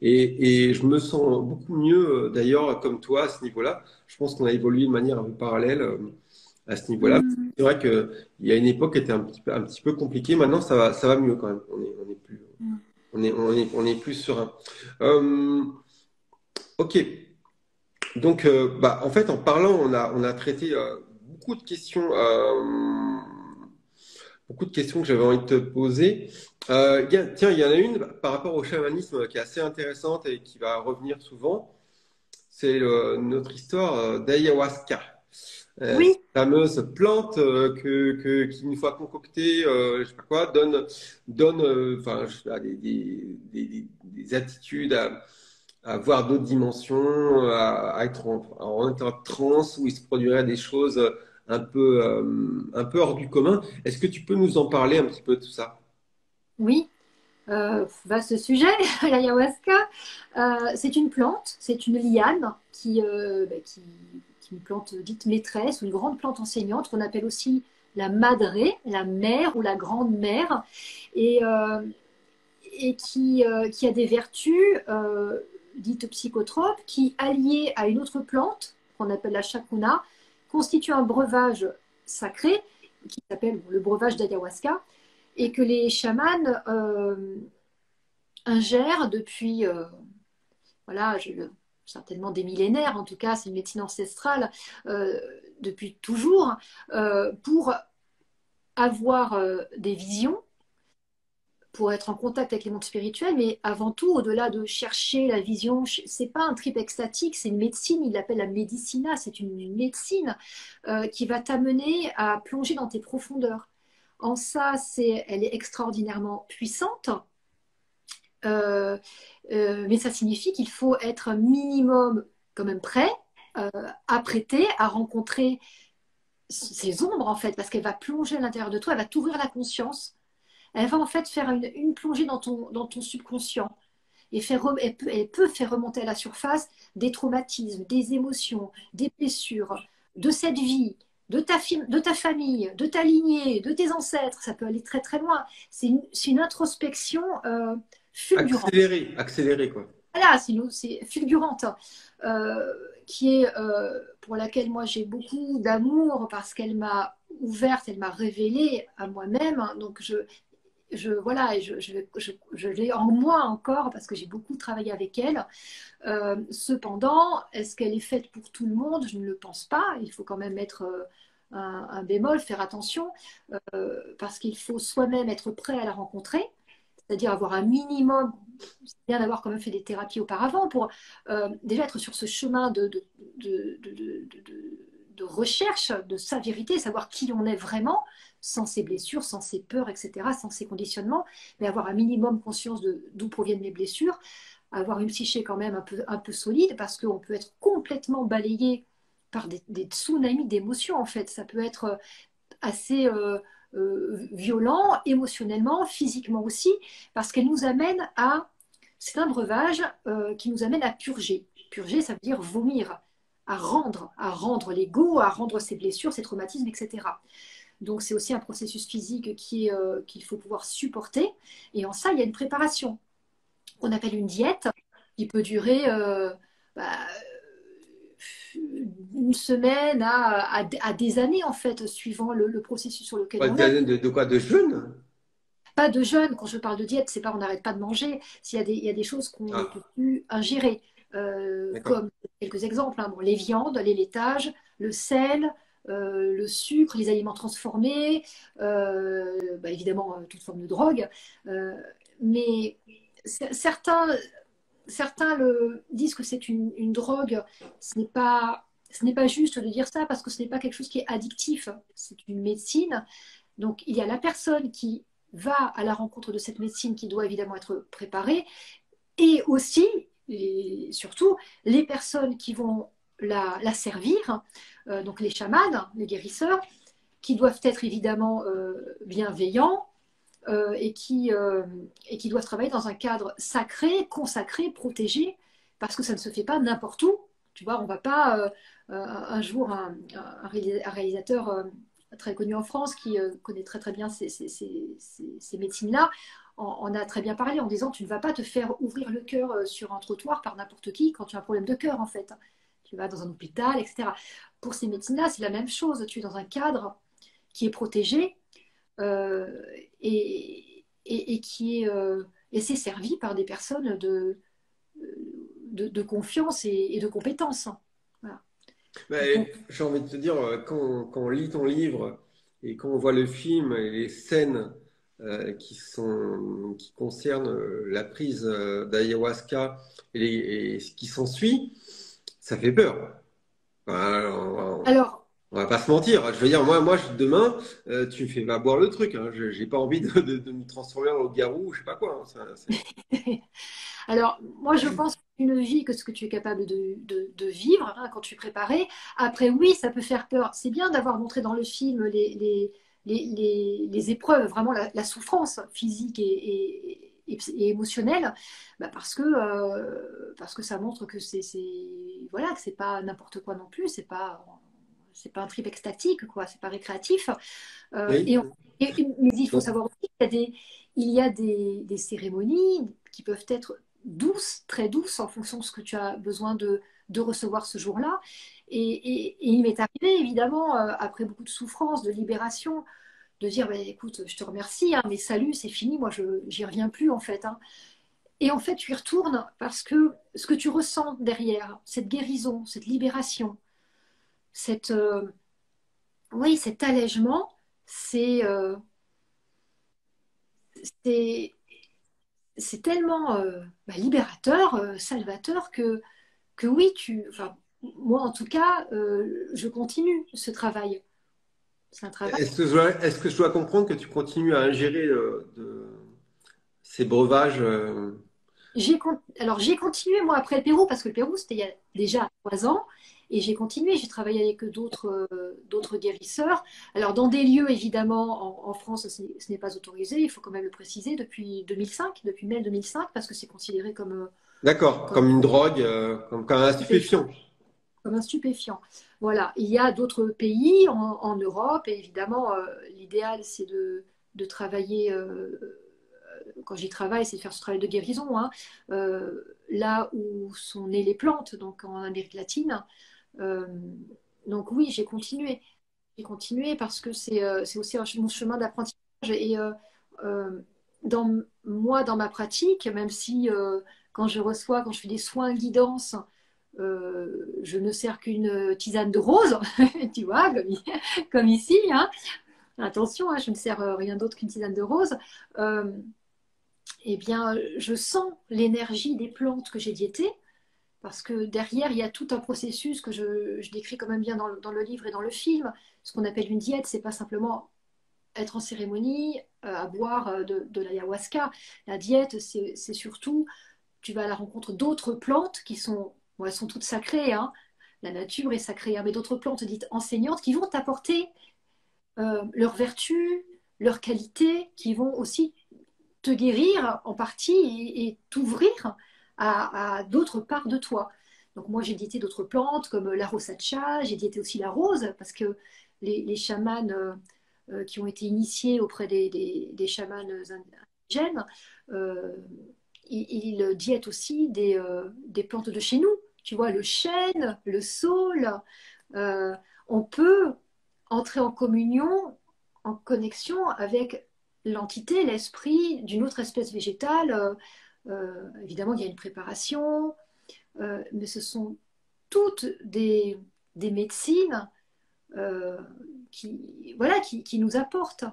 Et je me sens beaucoup mieux, d'ailleurs, comme toi, à ce niveau-là. Je pense qu'on a évolué de manière un peu parallèle à ce niveau-là. Mm. C'est vrai qu'il y a une époque qui était un petit peu compliquée. Maintenant, ça va mieux quand même. On est plus, on est plus serein. Euh, ok. Donc, bah, en fait, en parlant, on a traité beaucoup de questions, beaucoup de questions que j'avais envie de te poser. Tiens, il y en a une par rapport au chamanisme qui est assez intéressante et qui va revenir souvent. C'est notre histoire d'ayahuasca. Cette Oui, fameuse plante qui, une fois concoctée, je sais pas quoi, donne enfin, je sais pas, des attitudes à voir d'autres dimensions, à être en état de transe où il se produirait des choses un peu hors du commun. Est-ce que tu peux nous en parler un petit peu de tout ça? oui. Vaste sujet, l'ayahuasca. C'est une plante, c'est une liane qui est une plante dite maîtresse, ou une grande plante enseignante qu'on appelle aussi la madré, la mère ou la grande mère, et, euh, et qui a des vertus dites psychotropes qui, alliées à une autre plante qu'on appelle la chacuna, constituent un breuvage sacré qui s'appelle le breuvage d'ayahuasca et que les chamans ingèrent depuis voilà, certainement des millénaires, en tout cas, c'est une médecine ancestrale euh, depuis toujours, pour avoir des visions, pour être en contact avec les mondes spirituels, mais avant tout, au-delà de chercher la vision, c'est pas un trip extatique, c'est une médecine, il l'appelle la médicina, c'est une médecine qui va t'amener à plonger dans tes profondeurs. En ça, elle est extraordinairement puissante. Euh, mais ça signifie qu'il faut être un minimum quand même prêt, euh, à prêter, à rencontrer ces ombres en fait, parce qu'elle va plonger à l'intérieur de toi, elle va t'ouvrir la conscience, elle va en fait faire une plongée dans ton subconscient et elle peut faire remonter à la surface des traumatismes, des émotions, des blessures de cette vie. De ta famille, de ta lignée, de tes ancêtres, ça peut aller très très loin. C'est une introspection fulgurante. Accélérer, accélérer, quoi. Voilà, c'est fulgurante, euh, pour laquelle moi j'ai beaucoup d'amour parce qu'elle m'a ouverte, elle m'a révélée à moi-même. Donc voilà, je l'ai en moi encore parce que j'ai beaucoup travaillé avec elle. Cependant, est-ce qu'elle est faite pour tout le monde? Je ne le pense pas. Il faut quand même mettre un bémol, faire attention, parce qu'il faut soi-même être prêt à la rencontrer, c'est-à-dire avoir un minimum, c'est bien d'avoir quand même fait des thérapies auparavant pour déjà être sur ce chemin de, de, de, de, de recherche de sa vérité, savoir qui on est vraiment, sans ses blessures, sans ses peurs, etc., sans ses conditionnements, mais avoir un minimum conscience de d'où proviennent mes blessures, avoir une psyché quand même un peu solide, parce qu'on peut être complètement balayé par des tsunamis d'émotions, en fait. Ça peut être assez violent émotionnellement, physiquement aussi, parce qu'elle nous amène à c'est un breuvage qui nous amène à purger. Purger, ça veut dire vomir, à rendre l'ego, à rendre ses blessures, ses traumatismes, etc. Donc c'est aussi un processus physique qu'il faut pouvoir supporter. Et en ça, il y a une préparation qu'on appelle une diète qui peut durer bah, une semaine à des années, en fait, suivant le processus sur lequel Ouais, on est. de quoi? De jeûne? Pas de jeûne, quand je parle de diète, c'est pas on n'arrête pas de manger, il y a des choses qu'on ne peut Ah, plus ingérer, d'accord. comme quelques exemples, hein. Bon, les viandes, les laitages, le sel, le sucre, les aliments transformés, bah, évidemment toute forme de drogue. Euh, mais certains, certains disent que c'est une drogue. Ce n'est pas juste de dire ça parce que ce n'est pas quelque chose qui est addictif. C'est une médecine. Donc, il y a la personne qui va à la rencontre de cette médecine qui doit évidemment être préparée et aussi, et surtout, les personnes qui vont la servir, donc les chamans, les guérisseurs, qui doivent être évidemment bienveillants, et qui doivent travailler dans un cadre sacré, consacré, protégé, parce que ça ne se fait pas n'importe où. Tu vois, on ne va pas un jour un réalisateur très connu en France qui connaît très très bien ces médecines-là en a très bien parlé en disant tu ne vas pas te faire ouvrir le cœur sur un trottoir par n'importe qui quand tu as un problème de cœur en fait. Tu vas dans un hôpital, etc. Pour ces médecines-là, c'est la même chose. Tu es dans un cadre qui est protégé, euh, et qui est et c'est servi par des personnes de confiance et de compétence. Voilà. Donc Mais j'ai envie de te dire, quand on lit ton livre et quand on voit le film et les scènes qui concernent la prise d'ayahuasca et ce qui s'ensuit, ça fait peur. Voilà, alors, on va pas se mentir. Je veux dire, demain, tu me fais pas boire le truc. Hein. J'ai pas envie de me transformer en garou ou je sais pas quoi. Hein. alors, moi, je pense qu'une vie, que ce que tu es capable de vivre hein, quand tu es préparé. Après, oui, ça peut faire peur. C'est bien d'avoir montré dans le film les épreuves, vraiment la souffrance physique et émotionnelle, bah, parce que ça montre que voilà, que c'est pas n'importe quoi non plus. C'est pas un trip extatique, quoi. C'est pas récréatif. Euh, Oui. et, on- mais il faut Donc, savoir aussi il y a des cérémonies qui peuvent être douces, très douces, en fonction de ce que tu as besoin de recevoir ce jour-là. Et il m'est arrivé, évidemment, après beaucoup de souffrance, de libération, de dire, bah, écoute, je te remercie, hein, mais salut, c'est fini, moi, j'y reviens plus, en fait. Hein. Et en fait, tu y retournes parce que ce que tu ressens derrière, cette guérison, cette libération, cette, oui, cet allègement, c'est c'est c'est tellement bah, libérateur, salvateur que oui, enfin, moi en tout cas, je continue ce travail. C'est un travail. est-ce que je dois comprendre que tu continues à ingérer ces breuvages Alors j'ai continué moi après le Pérou parce que le Pérou c'était il y a déjà 3 ans et j'ai continué. J'ai travaillé avec d'autres guérisseurs. Alors dans des lieux évidemment en France ce n'est pas autorisé. Il faut quand même le préciser depuis 2005, depuis mai 2005 parce que c'est considéré d'accord, comme comme une drogue, comme un stupéfiant. stupéfiant. Comme un stupéfiant. Voilà. Il y a d'autres pays en Europe, et évidemment, l'idéal, c'est de travailler, quand j'y travaille, c'est de faire ce travail de guérison, hein, là où sont nées les plantes, donc en Amérique latine. Euh, donc oui, j'ai continué. J'ai continué parce que c'est aussi mon chemin d'apprentissage. Et euh, dans ma pratique, même si quand je fais des soins guidance, je ne sers qu'une tisane de rose, tu vois, comme ici. Hein. Attention, hein, je ne sers rien d'autre qu'une tisane de rose. Euh, eh bien, je sens l'énergie des plantes que j'ai diétées, parce que derrière, il y a tout un processus que je décris quand même bien dans le livre et dans le film. Ce qu'on appelle une diète, c'est pas simplement être en cérémonie, à boire de l'ayahuasca. La diète, c'est surtout, tu vas à la rencontre d'autres plantes qui sont, bon, elles sont toutes sacrées, hein. La nature est sacrée, hein, mais d'autres plantes dites enseignantes qui vont t'apporter leurs vertus, leurs qualités, qui vont aussi te guérir en partie et t'ouvrir à d'autres parts de toi. Donc moi, j'ai diété d'autres plantes comme la rosacha, j'ai diété aussi la rose, parce que les chamans qui ont été initiés auprès des chamans indigènes, euh, ils diètent aussi des plantes de chez nous. Tu vois, le chêne, le saule. euh, on peut entrer en communion, en connexion avec l'entité, l'esprit d'une autre espèce végétale. Évidemment, il y a une préparation, mais ce sont toutes des médecines voilà, qui nous apportent.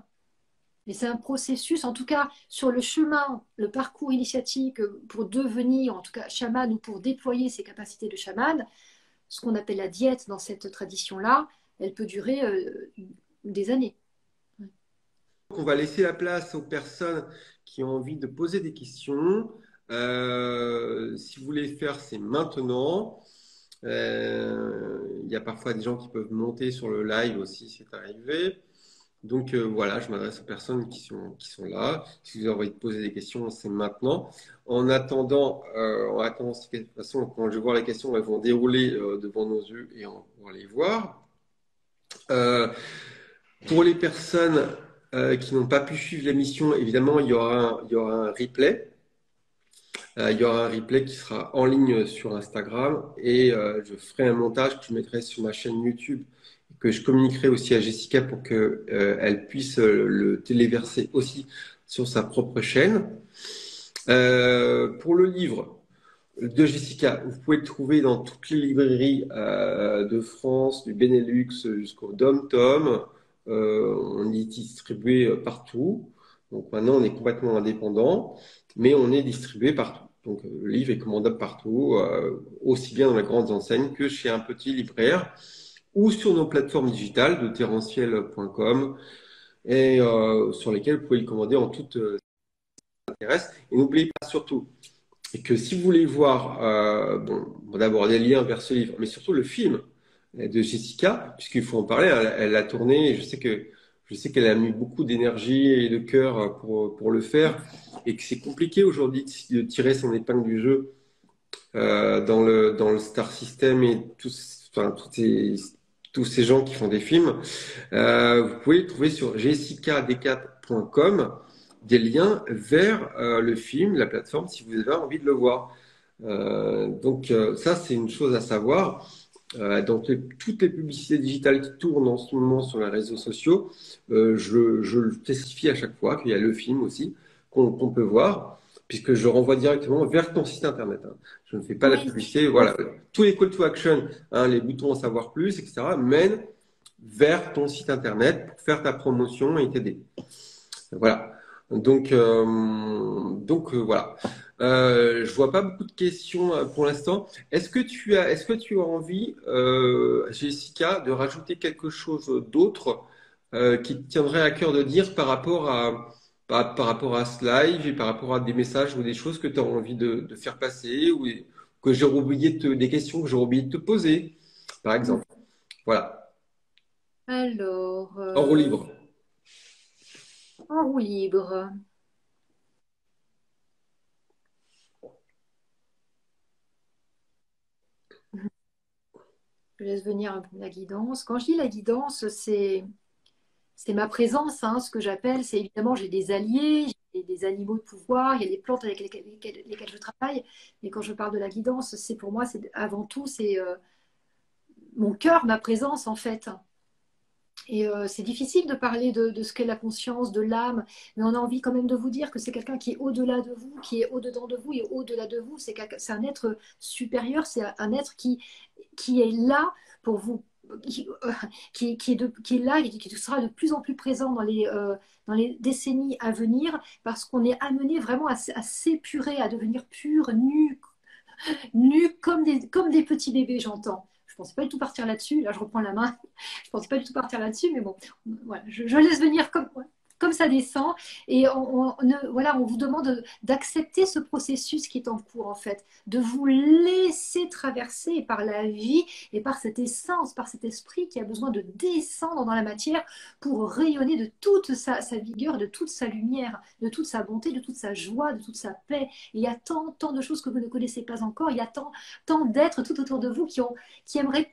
Mais c'est un processus, en tout cas sur le chemin, le parcours initiatique pour devenir, en tout cas, chaman ou pour déployer ses capacités de chaman, ce qu'on appelle la diète dans cette tradition-là, elle peut durer des années. On va laisser la place aux personnes qui ont envie de poser des questions. Si vous voulez le faire, c'est maintenant. Il y a parfois des gens qui peuvent monter sur le live aussi, c'est arrivé. Donc voilà, je m'adresse aux personnes qui sont là. Si vous avez envie de poser des questions, c'est maintenant. En attendant, de toute façon, quand je vais voir les questions, elles vont dérouler devant nos yeux et on va les voir. Euh, pour les personnes qui n'ont pas pu suivre l'émission, évidemment, il y aura un replay. Il y aura un replay qui sera en ligne sur Instagram et je ferai un montage que je mettrai sur ma chaîne YouTube que je communiquerai aussi à Jessica pour que elle puisse le téléverser aussi sur sa propre chaîne. Pour le livre de Jessica, vous pouvez le trouver dans toutes les librairies de France, du Benelux jusqu'au Dom-Tom. On est distribué partout. Donc maintenant, on est complètement indépendant, mais on est distribué partout. Donc le livre est commandable partout, aussi bien dans les grandes enseignes que chez un petit libraire ou sur nos plateformes digitales de terrentiel.com et sur lesquelles vous pouvez le commander en toute intéresse. Et n'oubliez pas surtout que si vous voulez voir, bon, d'abord des liens vers ce livre, mais surtout le film de Jessica, puisqu'il faut en parler, elle l'a tourné, et je sais qu'elle a mis beaucoup d'énergie et de cœur pour le faire, et que c'est compliqué aujourd'hui de tirer son épingle du jeu dans le Star System et enfin, tous ces gens qui font des films. Vous pouvez le trouver sur jessicad4.com des liens vers le film, la plateforme, si vous avez envie de le voir. Ça, c'est une chose à savoir. Toutes les publicités digitales qui tournent en ce moment sur les réseaux sociaux, je le spécifie à chaque fois qu'il y a le film aussi qu'on peut voir, puisque je renvoie directement vers ton site internet. Hein. Je ne fais pas la Oui, publicité. Voilà, tous les call to action, hein, les boutons en savoir plus, etc., mènent vers ton site internet pour faire ta promotion et t'aider. Voilà. Voilà. Je vois pas beaucoup de questions pour l'instant. Est-ce que tu as envie, Jessica, de rajouter quelque chose d'autre qui te tiendrait à cœur de dire par rapport à ce live et par rapport à des messages ou des choses que tu as envie de faire passer ou que j'ai oublié des questions que j'ai oublié de te poser, par exemple. Voilà. alors, En roue libre. en roue libre. Je laisse venir un peu la guidance. Quand je dis la guidance, c'est ma présence, hein, ce que j'appelle, c'est évidemment, j'ai des alliés, j'ai des animaux de pouvoir, il y a des plantes avec lesquelles je travaille, mais quand je parle de la guidance, c'est pour moi, c'est avant tout, c'est mon cœur, ma présence en fait. Et c'est difficile de parler de ce qu'est la conscience, de l'âme, mais on a envie quand même de vous dire que c'est quelqu'un qui est au-delà de vous, qui est au-dedans de vous et au-delà de vous. C'est un être supérieur, c'est un être qui est là pour vous, qui est là et qui sera de plus en plus présent dans les décennies à venir, parce qu'on est amené vraiment à s'épurer, à devenir pur, nu, nus comme des petits bébés, j'entends. Je ne pensais pas du tout partir là-dessus. Là, je reprends la main. Je ne pensais pas du tout partir là-dessus, mais bon, voilà, je laisse venir comme. Ouais. comme ça descend. Et voilà, on vous demande d'accepter ce processus qui est en cours, en fait, de vous laisser traverser par la vie et par cette essence, par cet esprit qui a besoin de descendre dans la matière pour rayonner de toute sa vigueur, de toute sa lumière, de toute sa bonté, de toute sa joie, de toute sa paix. Et il y a tant de choses que vous ne connaissez pas encore, il y a tant d'êtres tout autour de vous qui aimeraient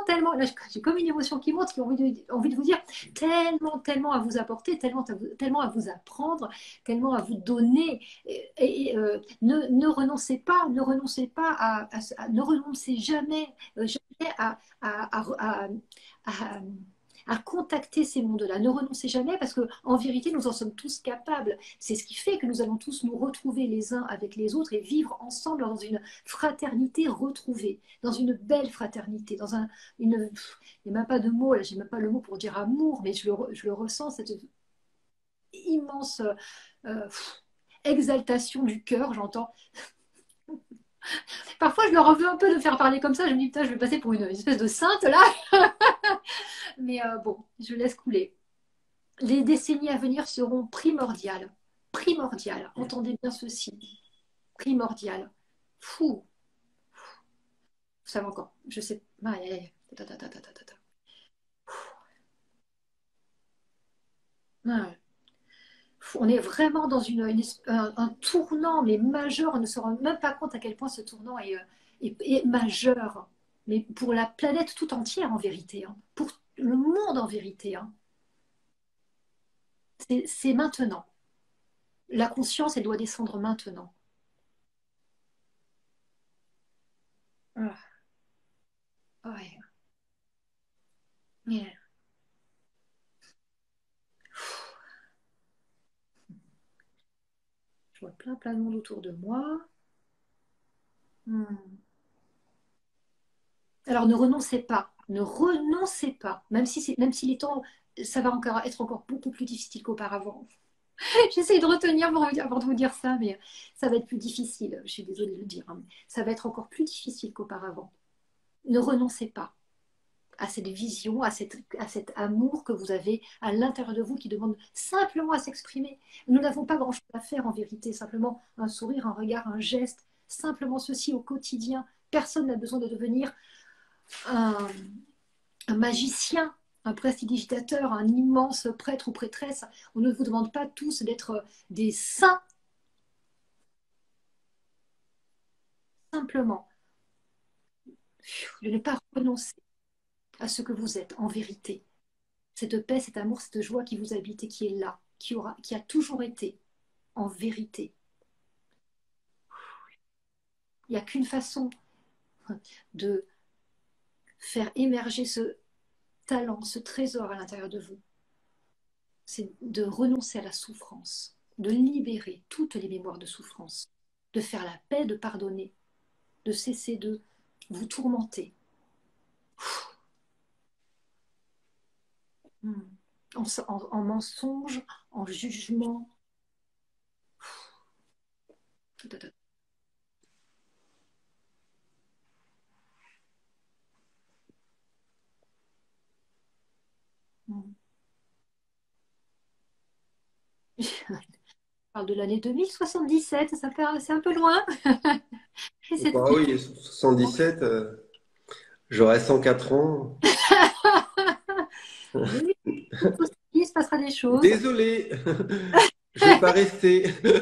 tellement, là j'ai comme une émotion qui monte, qui ont envie de vous dire tellement à vous apporter, tellement à vous apprendre, tellement à vous donner. Ne renoncez pas, ne renoncez jamais, jamais à, à contacter ces mondes-là. Ne renoncez jamais parce qu'en vérité, nous en sommes tous capables. C'est ce qui fait que nous allons tous nous retrouver les uns avec les autres et vivre ensemble dans une fraternité retrouvée, dans une belle fraternité, il n'y a même pas de mots, là, j'ai même pas le mot pour dire amour, mais je le ressens, cette immense euh, exaltation du cœur, j'entends. Parfois, je leur en veux un peu de faire parler comme ça. Je me dis, putain, je vais passer pour une espèce de sainte là. Mais bon, je laisse couler. Les décennies à venir seront primordiales. Primordiales. Entendez bien ceci. Primordiales. Fou. Ça va encore. Je sais. Aïe, aïe, aïe. Ta, ta, ta, ta, ta, ta, ta. Ouais. On est vraiment dans un tournant, mais majeur. On ne se rend même pas compte à quel point ce tournant est majeur. Mais pour la planète tout entière, en vérité. Hein. Pour le monde, en vérité. Hein. C'est maintenant. La conscience, elle doit descendre maintenant. Ah, ouais. Yeah. Je vois plein de monde autour de moi. Hmm. Alors ne renoncez pas, ne renoncez pas, même si les temps, ça va encore être encore beaucoup plus difficile qu'auparavant. J'essaie de retenir avant de vous dire ça, mais ça va être plus difficile. Je suis désolée de le dire, hein, mais ça va être encore plus difficile qu'auparavant. Ne renoncez pas à cette vision, à cet amour que vous avez à l'intérieur de vous qui demande simplement à s'exprimer. Nous n'avons pas grand-chose à faire en vérité, simplement un sourire, un regard, un geste, simplement ceci au quotidien. Personne n'a besoin de devenir un, un magicien, un prestidigitateur, un immense prêtre ou prêtresse. On ne vous demande pas tous d'être des saints, simplement de ne pas renoncer à ce que vous êtes en vérité. Cette paix, cet amour, cette joie qui vous habite et qui est là, qui a toujours été en vérité. Il n'y a qu'une façon de faire émerger ce talent, ce trésor à l'intérieur de vous. C'est de renoncer à la souffrance, de libérer toutes les mémoires de souffrance, de faire la paix, de pardonner, de cesser de vous tourmenter. En mensonge, en jugement. Je parle de l'année 2077, c'est un peu loin. Bah oui, 77, j'aurai 104 ans. Oui, il se passera des choses. Désolé, je vais pas rester. Pour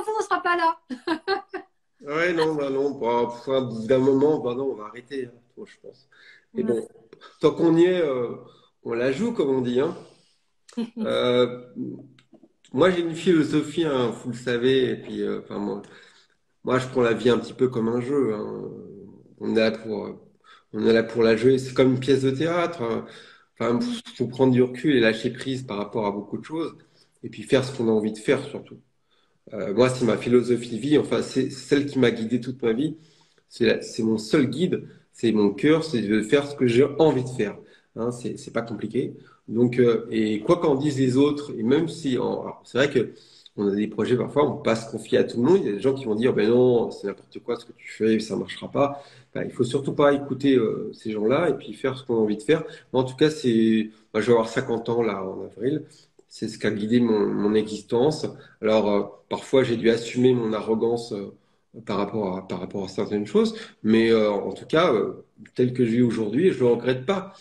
vous, on ne sera pas là. Ouais, non, bah non, bah, au bout d'un moment, bah non, on va arrêter, hein, je pense. Mais bon, tant qu'on y est, on la joue, comme on dit, hein. Euh, Moi, j'ai une philosophie, hein, vous le savez, et puis, enfin, moi, je prends la vie un petit peu comme un jeu, hein. On est là on est là pour la jouer. C'est comme une pièce de théâtre, hein. Enfin, faut prendre du recul et lâcher prise par rapport à beaucoup de choses, et puis faire ce qu'on a envie de faire, surtout. Moi, c'est ma philosophie de vie, enfin, c'est celle qui m'a guidé toute ma vie. C'est mon seul guide, c'est mon cœur, c'est de faire ce que j'ai envie de faire. Hein, c'est pas compliqué. Donc, et quoi qu'en disent les autres, et même si, alors, c'est vrai que on a des projets parfois, on ne peut pas se confier à tout le monde. Il y a des gens qui vont dire, ben non, c'est n'importe quoi ce que tu fais, ça ne marchera pas. Ben, il faut surtout pas écouter ces gens-là et puis faire ce qu'on a envie de faire. Moi, en tout cas, moi, je vais avoir 50 ans là en avril. C'est ce qui a guidé mon existence. Alors, parfois, j'ai dû assumer mon arrogance par rapport à certaines choses, mais en tout cas, tel que je vis aujourd'hui, je ne le regrette pas.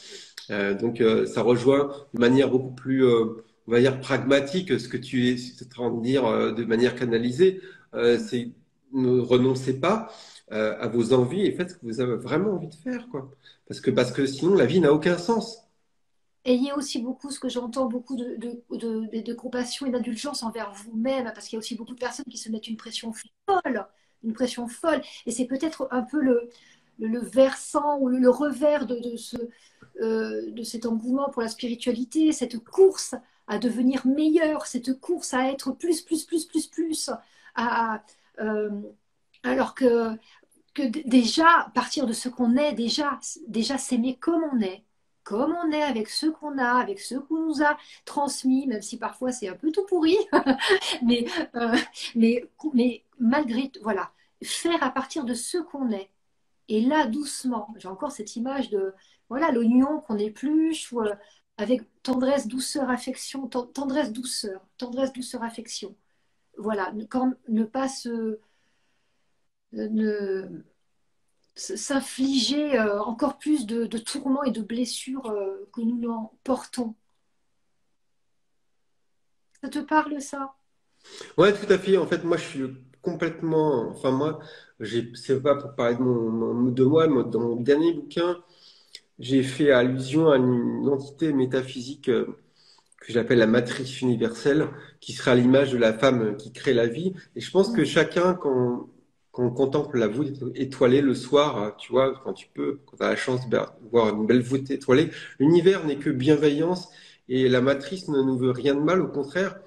Donc, ça rejoint de manière beaucoup plus, on va dire, pragmatique ce que tu es en train de dire de manière canalisée. C'est ne renoncez pas à vos envies et faites ce que vous avez vraiment envie de faire, quoi. Parce que sinon, la vie n'a aucun sens. Ayez aussi beaucoup, ce que j'entends, beaucoup de compassion et d'indulgence envers vous-même, parce qu'il y a aussi beaucoup de personnes qui se mettent une pression folle. Et c'est peut-être un peu le versant ou le revers de cet engouement pour la spiritualité, cette course à devenir meilleur, cette course à être plus, à, euh, alors que déjà, partir de ce qu'on est, déjà s'aimer comme on est, avec ce qu'on a, avec ce qu'on nous a transmis, même si parfois c'est un peu tout pourri, mais, euh, mais malgré tout, voilà, faire à partir de ce qu'on est. Et là, doucement, j'ai encore cette image de, voilà, l'oignon qu'on épluche, ou, avec tendresse, douceur, affection, tendresse, douceur, affection. Voilà, quand, ne pas se, ne, s'infliger encore plus de tourments et de blessures que nous n'en portons. Ça te parle, ça? Ouais, tout à fait. En fait, moi, je suis complètement. Enfin, moi, c'est pas pour parler de moi, mais dans mon dernier bouquin, j'ai fait allusion à une entité métaphysique que j'appelle la matrice universelle, qui sera l'image de la femme qui crée la vie. Et je pense que Mm. chacun, quand on contemple la voûte étoilée le soir, tu vois, quand tu as la chance de voir une belle voûte étoilée, l'univers n'est que bienveillance et la matrice ne nous veut rien de mal, au contraire.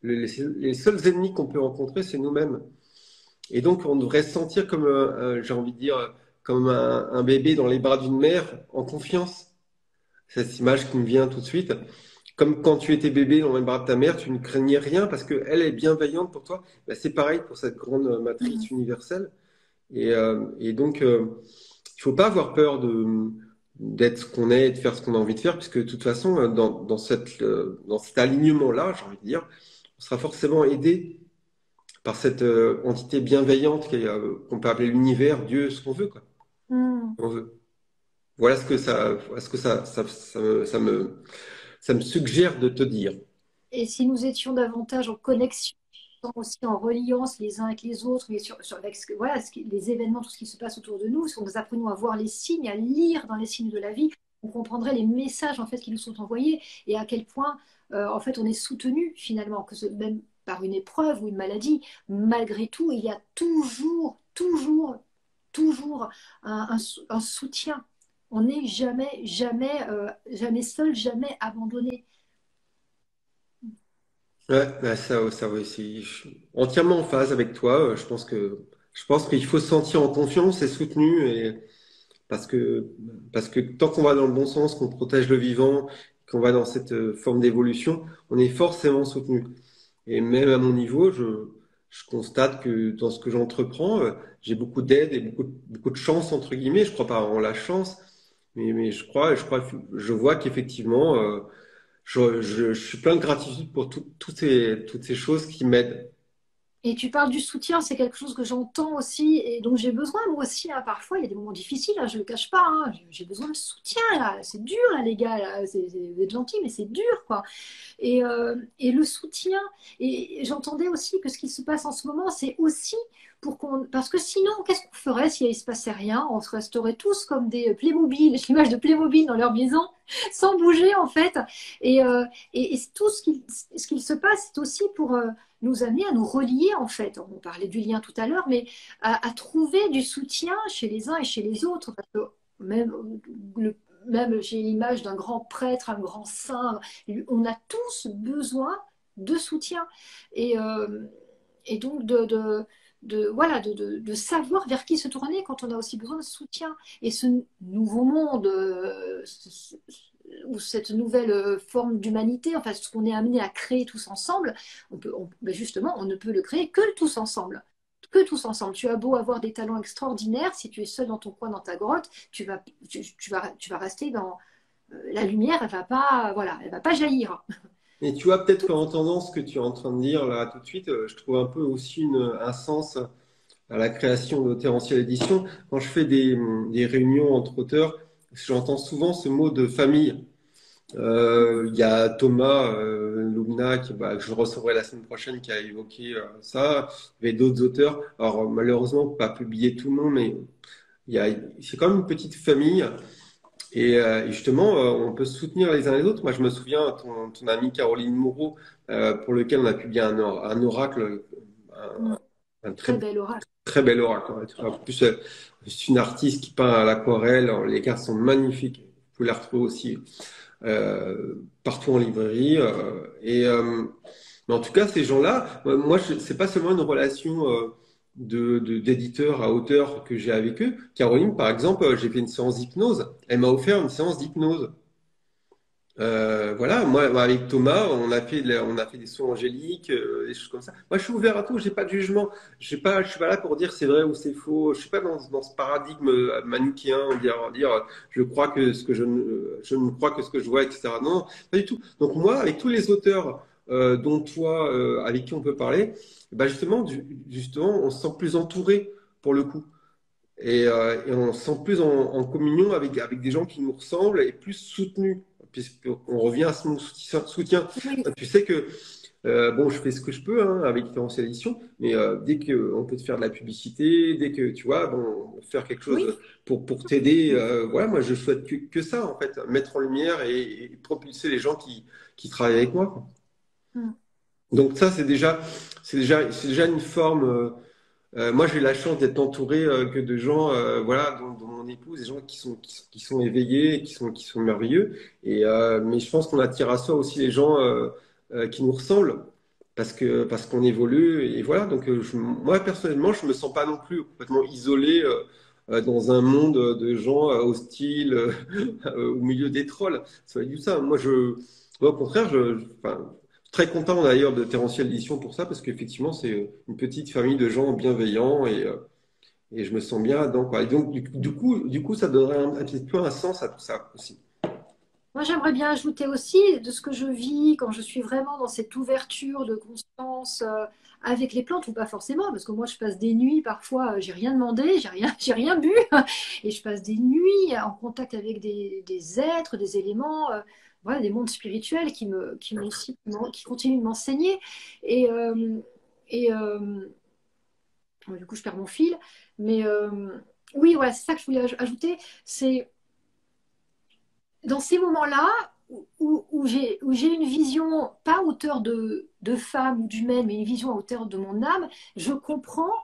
Les seuls ennemis qu'on peut rencontrer, c'est nous-mêmes. Et donc, on devrait se sentir comme, j'ai envie de dire, comme un bébé dans les bras d'une mère, en confiance. C'est cette image qui me vient tout de suite. Comme quand tu étais bébé dans les bras de ta mère, tu ne craignais rien parce qu'elle est bienveillante pour toi. Ben, c'est pareil pour cette grande Mm. matrice universelle. Et donc, il faut pas avoir peur d'être ce qu'on est et de faire ce qu'on a envie de faire, puisque de toute façon, dans cet alignement-là, j'ai envie de dire, on sera forcément aidé par cette entité bienveillante qu'on peut appeler l'univers, Dieu, ce qu'on veut, quoi. Mm. On veut. Voilà ce que ça me suggère de te dire. Et si nous étions davantage en connexion, aussi en reliance les uns avec les autres, mais avec voilà, les événements, tout ce qui se passe autour de nous, si nous apprenions à voir les signes, à lire dans les signes de la vie, on comprendrait les messages en fait qui nous sont envoyés et à quel point en fait on est soutenu finalement, même par une épreuve ou une maladie, malgré tout, il y a toujours un soutien. On n'est jamais seul, jamais abandonné. Ouais, bah ça aussi. Je suis entièrement en phase avec toi. Je pense qu'il faut se sentir en confiance et soutenu parce que, parce que tant qu'on va dans le bon sens, qu'on protège le vivant, qu'on va dans cette forme d'évolution, on est forcément soutenu. Et même à mon niveau, je constate que dans ce que j'entreprends, j'ai beaucoup d'aide et beaucoup de chance, entre guillemets. Je crois pas en la chance, mais je vois qu'effectivement, je suis plein de gratitude pour toutes ces choses qui m'aident. Et tu parles du soutien, c'est quelque chose que j'entends aussi et dont j'ai besoin moi aussi, hein. Parfois, il y a des moments difficiles, hein, je ne le cache pas, hein. J'ai besoin de soutien, là. C'est dur, là, les gars. Là. Vous êtes gentils, mais c'est dur, quoi. Et le soutien, et j'entendais aussi que ce qui se passe en ce moment, c'est aussi pour qu'on... Parce que sinon, qu'est-ce qu'on ferait s'il ne se passait rien? On se resterait tous comme des Playmobil, l'image de Playmobil dans leur maison, sans bouger, en fait. Et tout ce qu'il se passe, c'est aussi pour... nous amener à nous relier en fait. On parlait du lien tout à l'heure, mais à trouver du soutien chez les uns et chez les autres. Parce que même, même j'ai l'image d'un grand prêtre, un grand saint, on a tous besoin de soutien. Et, euh, et donc voilà, de savoir vers qui se tourner quand on a aussi besoin de soutien. Et ce nouveau monde ou cette nouvelle forme d'humanité, enfin ce qu'on est amené à créer tous ensemble, ben justement, on ne peut le créer que tous ensemble. Que tous ensemble. Tu as beau avoir des talents extraordinaires, si tu es seul dans ton coin, dans ta grotte, tu vas rester dans la lumière, elle va pas, voilà, elle va pas jaillir. Et tu vois, peut-être qu'en entendant ce que tu es en train de dire là tout de suite, je trouve un peu aussi un sens à la création d'auteur en édition. Quand je fais des réunions entre auteurs, j'entends souvent ce mot de famille. Il y a Thomas Loubna que je recevrai la semaine prochaine qui a évoqué ça. Il y avait d'autres auteurs. Alors malheureusement, pas publié tout le monde, mais c'est quand même une petite famille. Et justement, on peut se soutenir les uns les autres. Moi, je me souviens, ton amie Caroline Moreau, pour lequel on a publié un oracle, Mm. un Très très, bel oracle. très bel oracle. Ouais. En plus, c'est une artiste qui peint à l'aquarelle. Alors, les cartes sont magnifiques. Vous pouvez les retrouver aussi partout en librairie. Mais en tout cas, ces gens-là, moi, c'est pas seulement une relation d'éditeur à auteur que j'ai avec eux. Caroline, par exemple, j'ai fait une séance d'hypnose. Elle m'a offert une séance d'hypnose. Voilà, moi, avec Thomas, on a fait des sons angéliques, des choses comme ça. Moi, je suis ouvert à tout, j'ai pas de jugement. Je suis pas là pour dire c'est vrai ou c'est faux. Je suis pas dans ce paradigme manichéen, je crois que ce que je ne crois que ce que je vois, etc. Non, pas du tout. Donc moi, avec tous les auteurs, dont toi, avec qui on peut parler, justement, justement, on se sent plus entouré pour le coup. Et on se sent plus en communion avec des gens qui nous ressemblent et plus soutenus, puisqu'on revient à ce mot soutien. Oui, Tu sais que, bon, je fais ce que je peux hein, avec Différentiel Édition, mais dès qu'on peut te faire de la publicité, dès que, tu vois, bon, faire quelque chose oui. pour t'aider, voilà, moi, je souhaite que ça, en fait, mettre en lumière et propulser les gens qui travaillent avec moi, quoi. Mm. Donc ça, c'est déjà une forme. Moi, j'ai la chance d'être entouré que de gens, voilà, dont mon épouse, des gens qui sont éveillés, qui sont merveilleux. Mais je pense qu'on attire à soi aussi les gens qui nous ressemblent parce qu'on évolue. Et voilà, donc moi, personnellement, je me sens pas non plus complètement isolé dans un monde de gens hostiles au milieu des trolls. C'est pas du tout ça. Moi, au contraire, enfin, très content d'ailleurs de Terrencial Édition pour ça, parce qu'effectivement, c'est une petite famille de gens bienveillants et je me sens bien là-dedans, quoi. Et donc, du coup, ça donnerait un petit peu un sens à tout ça aussi. Moi, j'aimerais bien ajouter aussi de ce que je vis quand je suis vraiment dans cette ouverture de conscience avec les plantes, ou pas forcément, parce que moi, je passe des nuits, parfois, j'ai rien demandé, j'ai rien bu, et je passe des nuits en contact avec des êtres, des éléments, voilà, des mondes spirituels qui continuent de m'enseigner. Et, et bon, du coup, je perds mon fil. Mais oui, voilà, c'est ça que je voulais ajouter. C'est dans ces moments-là où j'ai une vision, pas à hauteur de femme ou d'humaine, mais une vision à hauteur de mon âme, je comprends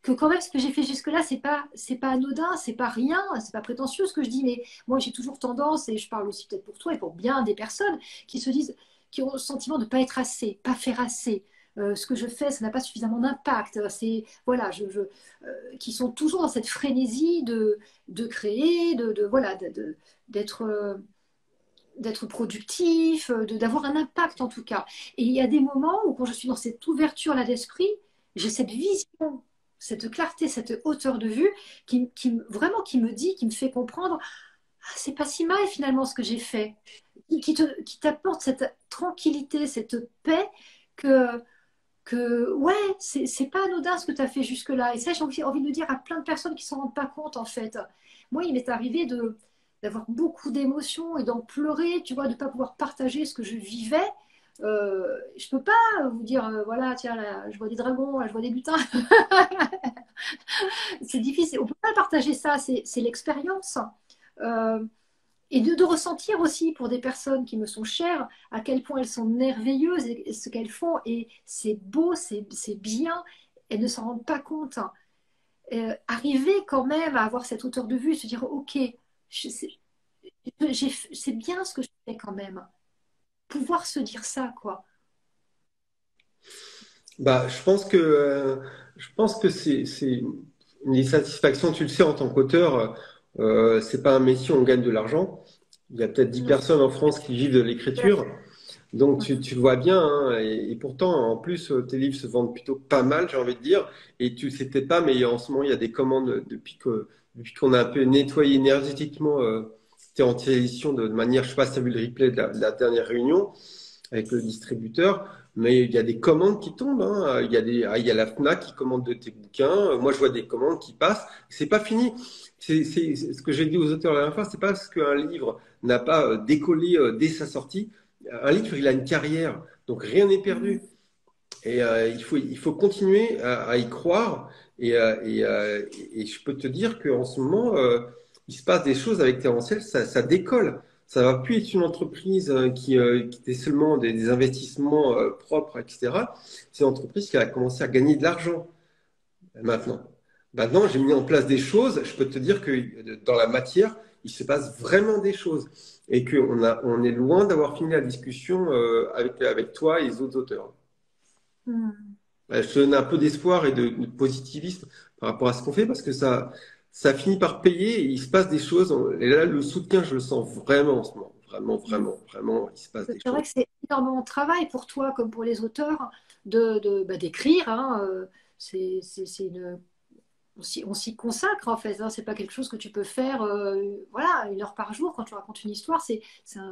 que quand même ce que j'ai fait jusque-là, c'est pas anodin, c'est pas rien, c'est pas prétentieux ce que je dis, mais moi j'ai toujours tendance, et je parle aussi peut-être pour toi et pour bien des personnes qui se disent, qui ont le sentiment de ne pas être assez, pas faire assez. Ce que je fais, ça n'a pas suffisamment d'impact. C'est voilà, qui sont toujours dans cette frénésie de créer, voilà, d'être d'être productif, d'avoir un impact en tout cas. Et il y a des moments où quand je suis dans cette ouverture là d'esprit, j'ai cette vision, cette clarté, cette hauteur de vue vraiment qui me dit, qui me fait comprendre, ah, c'est pas si mal finalement ce que j'ai fait, qui t'apporte cette tranquillité, cette paix que ouais, c'est pas anodin ce que tu as fait jusque-là. Et ça, j'ai envie de le dire à plein de personnes qui ne s'en rendent pas compte, en fait. Moi, il m'est arrivé d'avoir beaucoup d'émotions et d'en pleurer, tu vois, de ne pas pouvoir partager ce que je vivais. Je peux pas vous dire, voilà, tiens, là, je vois des dragons, là, je vois des lutins. C'est difficile. On peut pas partager ça, c'est l'expérience. Euh, et de ressentir aussi pour des personnes qui me sont chères à quel point elles sont merveilleuses et ce qu'elles font. Et c'est beau, c'est bien. Elles ne s'en rendent pas compte. Arriver quand même à avoir cette hauteur de vue, se dire, OK, c'est bien ce que je fais quand même. Pouvoir se dire ça, quoi. Je pense que c'est une satisfaction, tu le sais, en tant qu'auteur, c'est pas un métier où on gagne de l'argent. Il y a peut-être 10 Non. personnes en France qui vivent de l'écriture. Donc tu le vois bien, hein, et pourtant en plus tes livres se vendent plutôt pas mal, j'ai envie de dire, et tu sais peut-être pas, mais en ce moment il y a des commandes depuis qu'on a un peu nettoyé énergétiquement tes anti-éditions de manière, je sais pas si tu as vu le replay de la dernière réunion avec le distributeur, mais il y a des commandes qui tombent, hein. Il y a la Fnac qui commande de tes bouquins, moi je vois des commandes qui passent, c'est pas fini. C'est ce que j'ai dit aux auteurs la dernière fois, c'est pas parce qu'un livre n'a pas décollé dès sa sortie. Un livre, il a une carrière, donc rien n'est perdu. Et il faut continuer à y croire. Et je peux te dire qu'en ce moment, il se passe des choses avec Terrenciel, ça décolle. Ça va plus être une entreprise qui était seulement des investissements propres, etc. C'est une entreprise qui a commencé à gagner de l'argent maintenant. Maintenant, j'ai mis en place des choses. Je peux te dire que dans la matière, il se passe vraiment des choses. Et on est loin d'avoir fini la discussion avec toi et les autres auteurs. Hmm. Je te donne un peu d'espoir et de positivisme par rapport à ce qu'on fait parce que ça finit par payer et il se passe des choses. Et là, le soutien, je le sens vraiment en ce moment. Vraiment, Hmm. vraiment, vraiment, il se passe des C'est choses. vrai que c'est énormément de travail pour toi, comme pour les auteurs, d'écrire, hein. C'est on s'y consacre en fait, hein. C'est pas quelque chose que tu peux faire, voilà, 1 heure par jour quand tu racontes une histoire.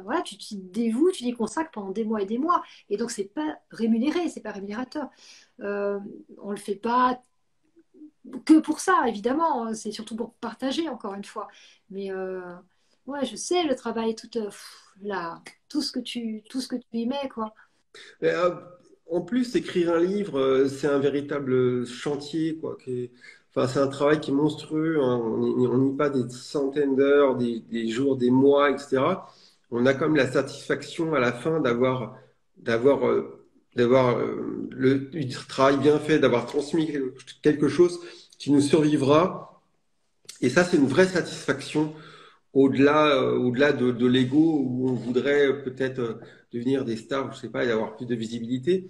Voilà, tu t'y dévoues, tu t'y consacres pendant des mois et des mois. Et donc c'est pas rémunéré, c'est pas rémunérateur. On le fait pas que pour ça, évidemment, hein. C'est surtout pour partager, encore une fois. Mais ouais, je sais le travail, là, tout ce que tu y mets, quoi. Mais, en plus, écrire un livre, c'est un véritable chantier, quoi. Enfin, c'est un travail qui est monstrueux, hein. On n'y pas des centaines d'heures, des jours, des mois, etc. On a quand même la satisfaction à la fin d'avoir, euh, d'avoir du travail bien fait, d'avoir transmis quelque chose qui nous survivra. Et ça, c'est une vraie satisfaction au-delà de l'ego où on voudrait peut-être devenir des stars, je sais pas, et avoir plus de visibilité.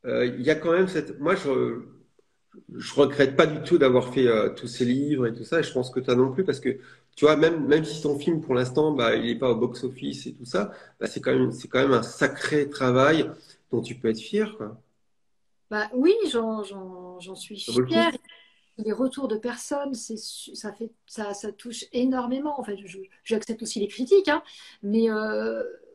Il y a quand même je regrette pas du tout d'avoir fait tous ces livres et tout ça. Et je pense que toi non plus, parce que tu vois, même si ton film pour l'instant, bah, il est pas au box-office et tout ça, bah, c'est quand même un sacré travail dont tu peux être fier, quoi. Bah oui, j'en suis Ça vaut le coup. fière. Les retours de personnes, ça touche énormément. En fait, j'accepte aussi les critiques, hein, mais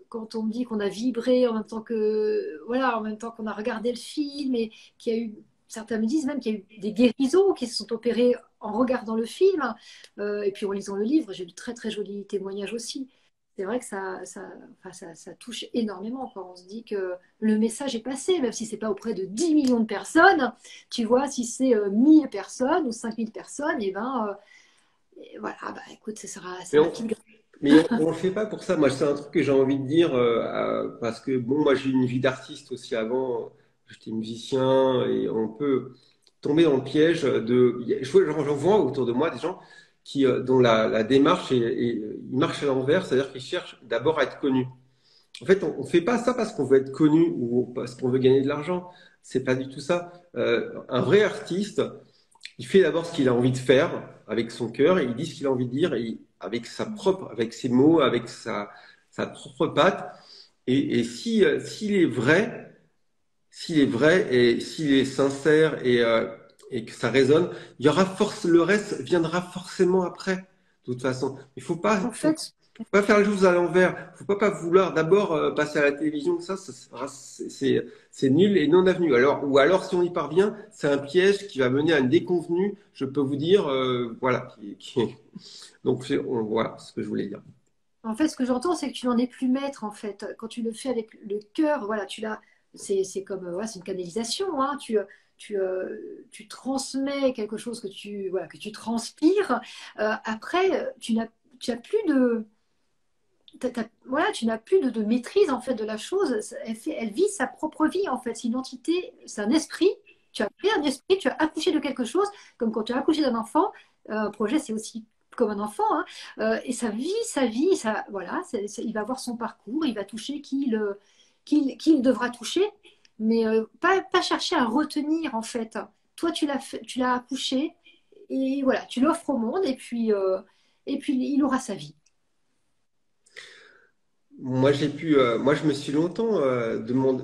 quand on me dit qu'on a vibré en même temps que, voilà, en même temps qu'on a regardé le film et qu'il y a eu, certains me disent même qu'il y a eu des guérisons qui se sont opérées en regardant le film, et puis en lisant le livre, j'ai eu de très très jolis témoignages aussi. C'est vrai que enfin, ça touche énormément quand on se dit que le message est passé, même si c'est pas auprès de 10 millions de personnes. Tu vois, si c'est 1000 personnes ou 5000 personnes, et ben et voilà, bah écoute, Mais c'est un fil. on le fait pas pour ça. Moi, c'est un truc que j'ai envie de dire parce que bon, moi, j'ai eu une vie d'artiste aussi avant. J'étais musicien et on peut tomber dans le piège j'en vois autour de moi des gens dont la démarche ils marchent à l'envers, c'est-à-dire qu'ils cherchent d'abord à être connus. En fait, on fait pas ça parce qu'on veut être connu ou parce qu'on veut gagner de l'argent. C'est pas du tout ça. Un vrai artiste, il fait d'abord ce qu'il a envie de faire avec son cœur et il dit ce qu'il a envie de dire avec ses mots, avec sa propre patte. Et si, s'il est vrai et s'il est sincère et que ça résonne, le reste viendra forcément après, de toute façon. Il En fait, faut pas faire les choses à l'envers. Faut pas vouloir d'abord passer à la télévision. C'est nul et non avenu. Ou alors, si on y parvient, c'est un piège qui va mener à une déconvenue. Je peux vous dire, voilà. Donc, voilà ce que je voulais dire. ce que j'entends, c'est que tu n'en es plus maître, en fait. Quand tu le fais avec le cœur, voilà, c'est comme, voilà, c'est une canalisation, hein. Tu transmets quelque chose voilà, que tu transpires. Après, tu as plus de, voilà, tu n'as plus de maîtrise en fait de la chose. Elle vit sa propre vie en fait. C'est une entité, c'est un esprit. Tu as créé un esprit, tu as accouché de quelque chose, comme quand tu as accouché d'un enfant. Un projet, c'est aussi comme un enfant, hein. Et ça vit sa vie. Voilà, il va avoir son parcours, il va toucher qui il devra toucher, mais pas chercher à retenir en fait. Toi, tu l'as accouché et voilà, tu l'offres au monde et puis il aura sa vie. moi, moi, je me suis longtemps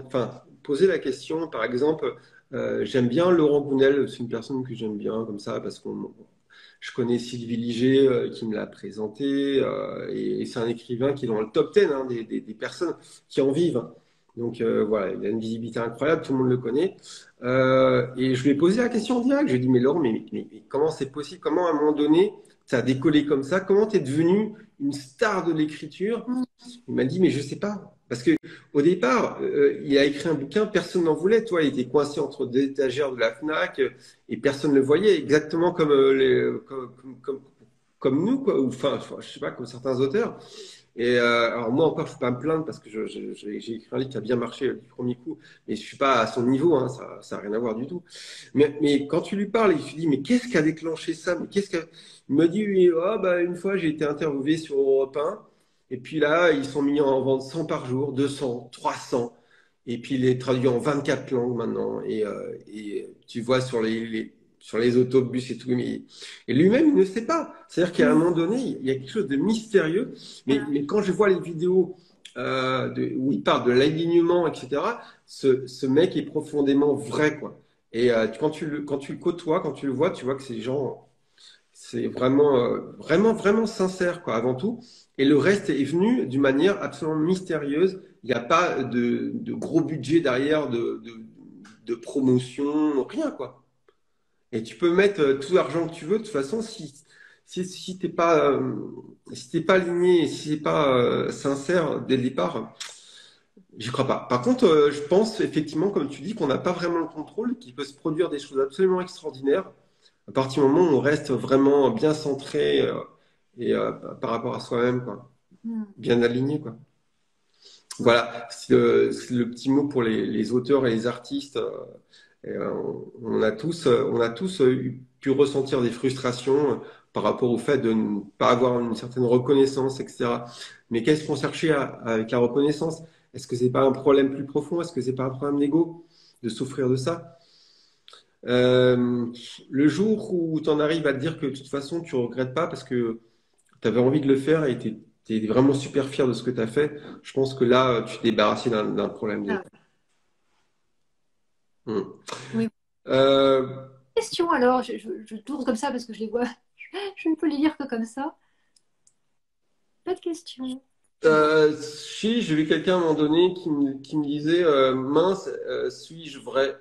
enfin, posé la question. Par exemple, j'aime bien Laurent Gounel, c'est une personne que j'aime bien comme ça parce que je connais Sylvie Liget qui me l'a présenté et c'est un écrivain qui est dans le top 10 hein, des personnes qui en vivent. Hein. Donc voilà, il a une visibilité incroyable, tout le monde le connaît. Et je lui ai posé la question en direct. Je lui ai dit, mais Laurent, mais comment c'est possible? Comment à un moment donné, ça a décollé comme ça? Comment tu es devenu une star de l'écriture? Mm. Il m'a dit, mais je sais pas. Parce que au départ, il a écrit un bouquin, personne n'en voulait. Toi, il était coincé entre deux étagères de la Fnac et personne ne le voyait, exactement comme, comme nous, quoi. Ou enfin, je sais pas, comme certains auteurs. Et alors moi encore, je peux pas me plaindre parce que j'ai écrit un livre qui a bien marché du premier coup, mais je suis pas à son niveau, hein, ça a rien à voir du tout. Mais quand tu lui parles et tu lui dis, mais qu'est-ce qui a déclenché ça? Mais qu'est-ce que il me dit, oui, ah, bah, une fois j'ai été interviewé sur Europe 1, et puis là ils sont mis en vente 100 par jour, 200, 300, et puis il est traduit en 24 langues maintenant, et tu vois sur sur les autobus et tout, mais et lui-même il ne sait pas. C'est-à-dire qu'à un Mm. moment donné, il y a quelque chose de mystérieux mais quand je vois les vidéos où il parle de l'alignement, etc., ce mec est profondément vrai, quoi. Et quand tu le côtoies, quand tu le vois, tu vois que ces gens, c'est vraiment, vraiment sincère, quoi, avant tout. Et le reste est venu d'une manière absolument mystérieuse. Il n'y a pas de gros budget derrière, de promotion, rien, quoi. Et tu peux mettre tout l'argent que tu veux. De toute façon, si si t'es pas aligné, et si c'est pas sincère dès le départ, j'y crois pas. Par contre, je pense effectivement, comme tu dis, qu'on n'a pas vraiment le contrôle, qu'il peut se produire des choses absolument extraordinaires à partir du moment où on reste vraiment bien centré et par rapport à soi-même, quoi. Mm. Bien aligné, quoi. Ouais. Voilà, c'est le petit mot pour les auteurs et les artistes. Et, on a tous pu ressentir des frustrations par rapport au fait de ne pas avoir une certaine reconnaissance, etc. Mais qu'est-ce qu'on cherchait avec la reconnaissance? Est-ce que c'est pas un problème plus profond? Est-ce que c'est pas un problème d'ego de souffrir de ça? Euh, le jour où tu en arrives à te dire que de toute façon tu regrettes pas parce que tu avais envie de le faire et tu es vraiment super fier de ce que tu as fait, je pense que là tu t'es débarrassé d'un problème d'ego. Ah, Hmm. oui. Euh, Question alors, je tourne comme ça parce que je les vois, je ne peux les lire que comme ça. Pas de question. si j'ai vu quelqu'un à un moment donné qui me disait mince, suis-je vrai?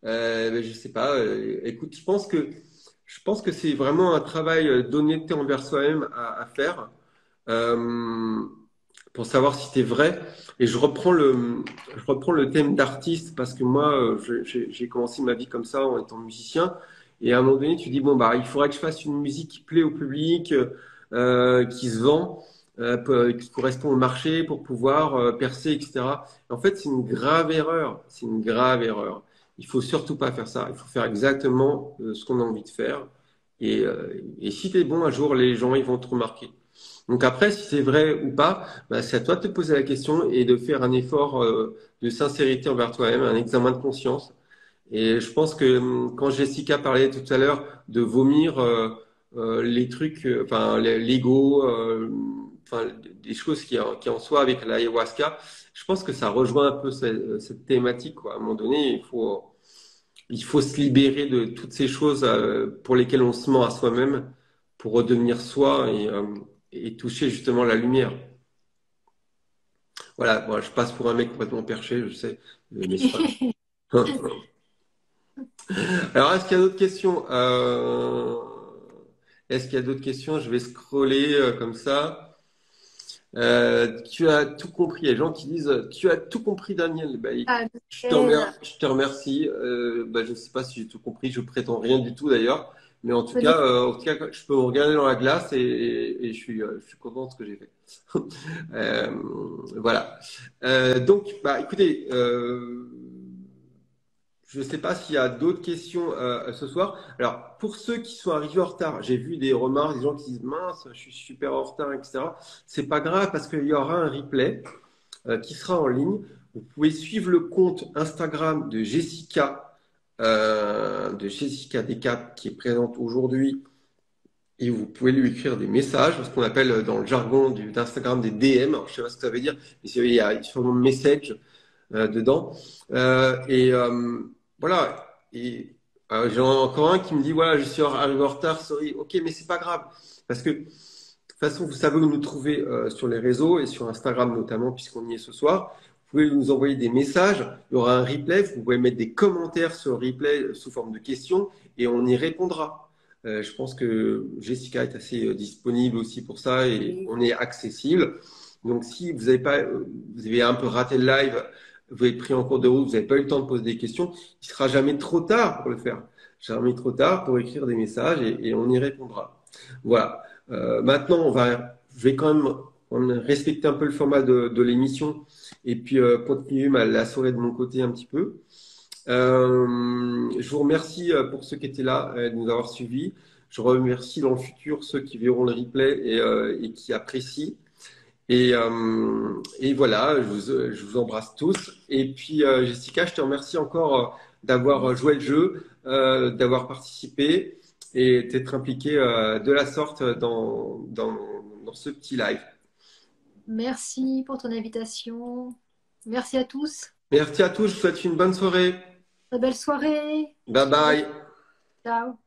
Ben, je sais pas. Écoute, je pense que c'est vraiment un travail d'honnêteté envers soi-même à faire euh, pour savoir si t'es vrai. Et je reprends le thème d'artiste parce que moi, j'ai commencé ma vie comme ça en étant musicien. Et à un moment donné, tu dis bon bah il faudrait que je fasse une musique qui plaît au public, qui se vend, qui correspond au marché pour pouvoir percer, etc. En fait, c'est une grave erreur. C'est une grave erreur. Il faut surtout pas faire ça. Il faut faire exactement ce qu'on a envie de faire. Et si t'es bon, un jour, les gens ils vont te remarquer. Donc après, si c'est vrai ou pas, bah, c'est à toi de te poser la question et de faire un effort de sincérité envers toi-même, un examen de conscience. Et je pense que quand Jessica parlait tout à l'heure de vomir les trucs, enfin l'ego, enfin des choses qui en soi avec l'ayahuasca, je pense que ça rejoint un peu cette thématique, quoi. À un moment donné, il faut se libérer de toutes ces choses pour lesquelles on se ment à soi-même pour redevenir soi et toucher justement la lumière. Voilà, moi, je passe pour un mec complètement perché, je sais, mais c'est pas grave. Alors, est-ce qu'il y a d'autres questions? Est-ce qu'il y a d'autres questions? Je vais scroller comme ça. Tu as tout compris. Il y a des gens qui disent, tu as tout compris, Daniel. Bah, Ah, nickel. je te remercie. Bah, je ne sais pas si j'ai tout compris. Je prétends rien du tout d'ailleurs. Mais Bonne en tout cas, je peux me regarder dans la glace et je suis content de ce que j'ai fait. Euh, voilà. Donc, bah, écoutez, je ne sais pas s'il y a d'autres questions ce soir. Alors, pour ceux qui sont arrivés en retard, j'ai vu des remarques, des gens qui disent mince, je suis super en retard, etc. C'est pas grave parce qu'il y aura un replay qui sera en ligne. Vous pouvez suivre le compte Instagram de Jessica Descap, qui est présente aujourd'hui et vous pouvez lui écrire des messages, ce qu'on appelle dans le jargon d'Instagram des DM. Alors, je sais pas ce que ça veut dire, mais il y a sûrement message dedans. Et voilà. Et j'en ai encore un qui me dit voilà, je suis arrivé en retard, sorry. Ok, mais c'est pas grave. Parce que de toute façon, vous savez où nous trouver sur les réseaux et sur Instagram notamment, puisqu'on y est ce soir. Vous pouvez nous envoyer des messages. Il y aura un replay. Vous pouvez mettre des commentaires sur le replay sous forme de questions et on y répondra. Je pense que Jessica est assez disponible aussi pour ça et Oui. on est accessible. Donc, si vous avez pas, vous avez un peu raté le live, vous avez pris en cours de route, vous n'avez pas eu le temps de poser des questions, il sera jamais trop tard pour le faire. Jamais trop tard pour écrire des messages et on y répondra. Voilà. Maintenant, je vais quand même respecter un peu le format de l'émission et puis continuer la soirée de mon côté un petit peu. Je vous remercie pour ceux qui étaient là de nous avoir suivis. Je remercie dans le futur ceux qui verront le replay et qui apprécient. Et voilà, je vous embrasse tous. Et puis, Jessica, je te remercie encore d'avoir joué le jeu, d'avoir participé et d'être impliqué de la sorte dans ce petit live. Merci pour ton invitation. Merci à tous. Merci à tous, je vous souhaite une bonne soirée. Très belle soirée. Bye bye. Ciao.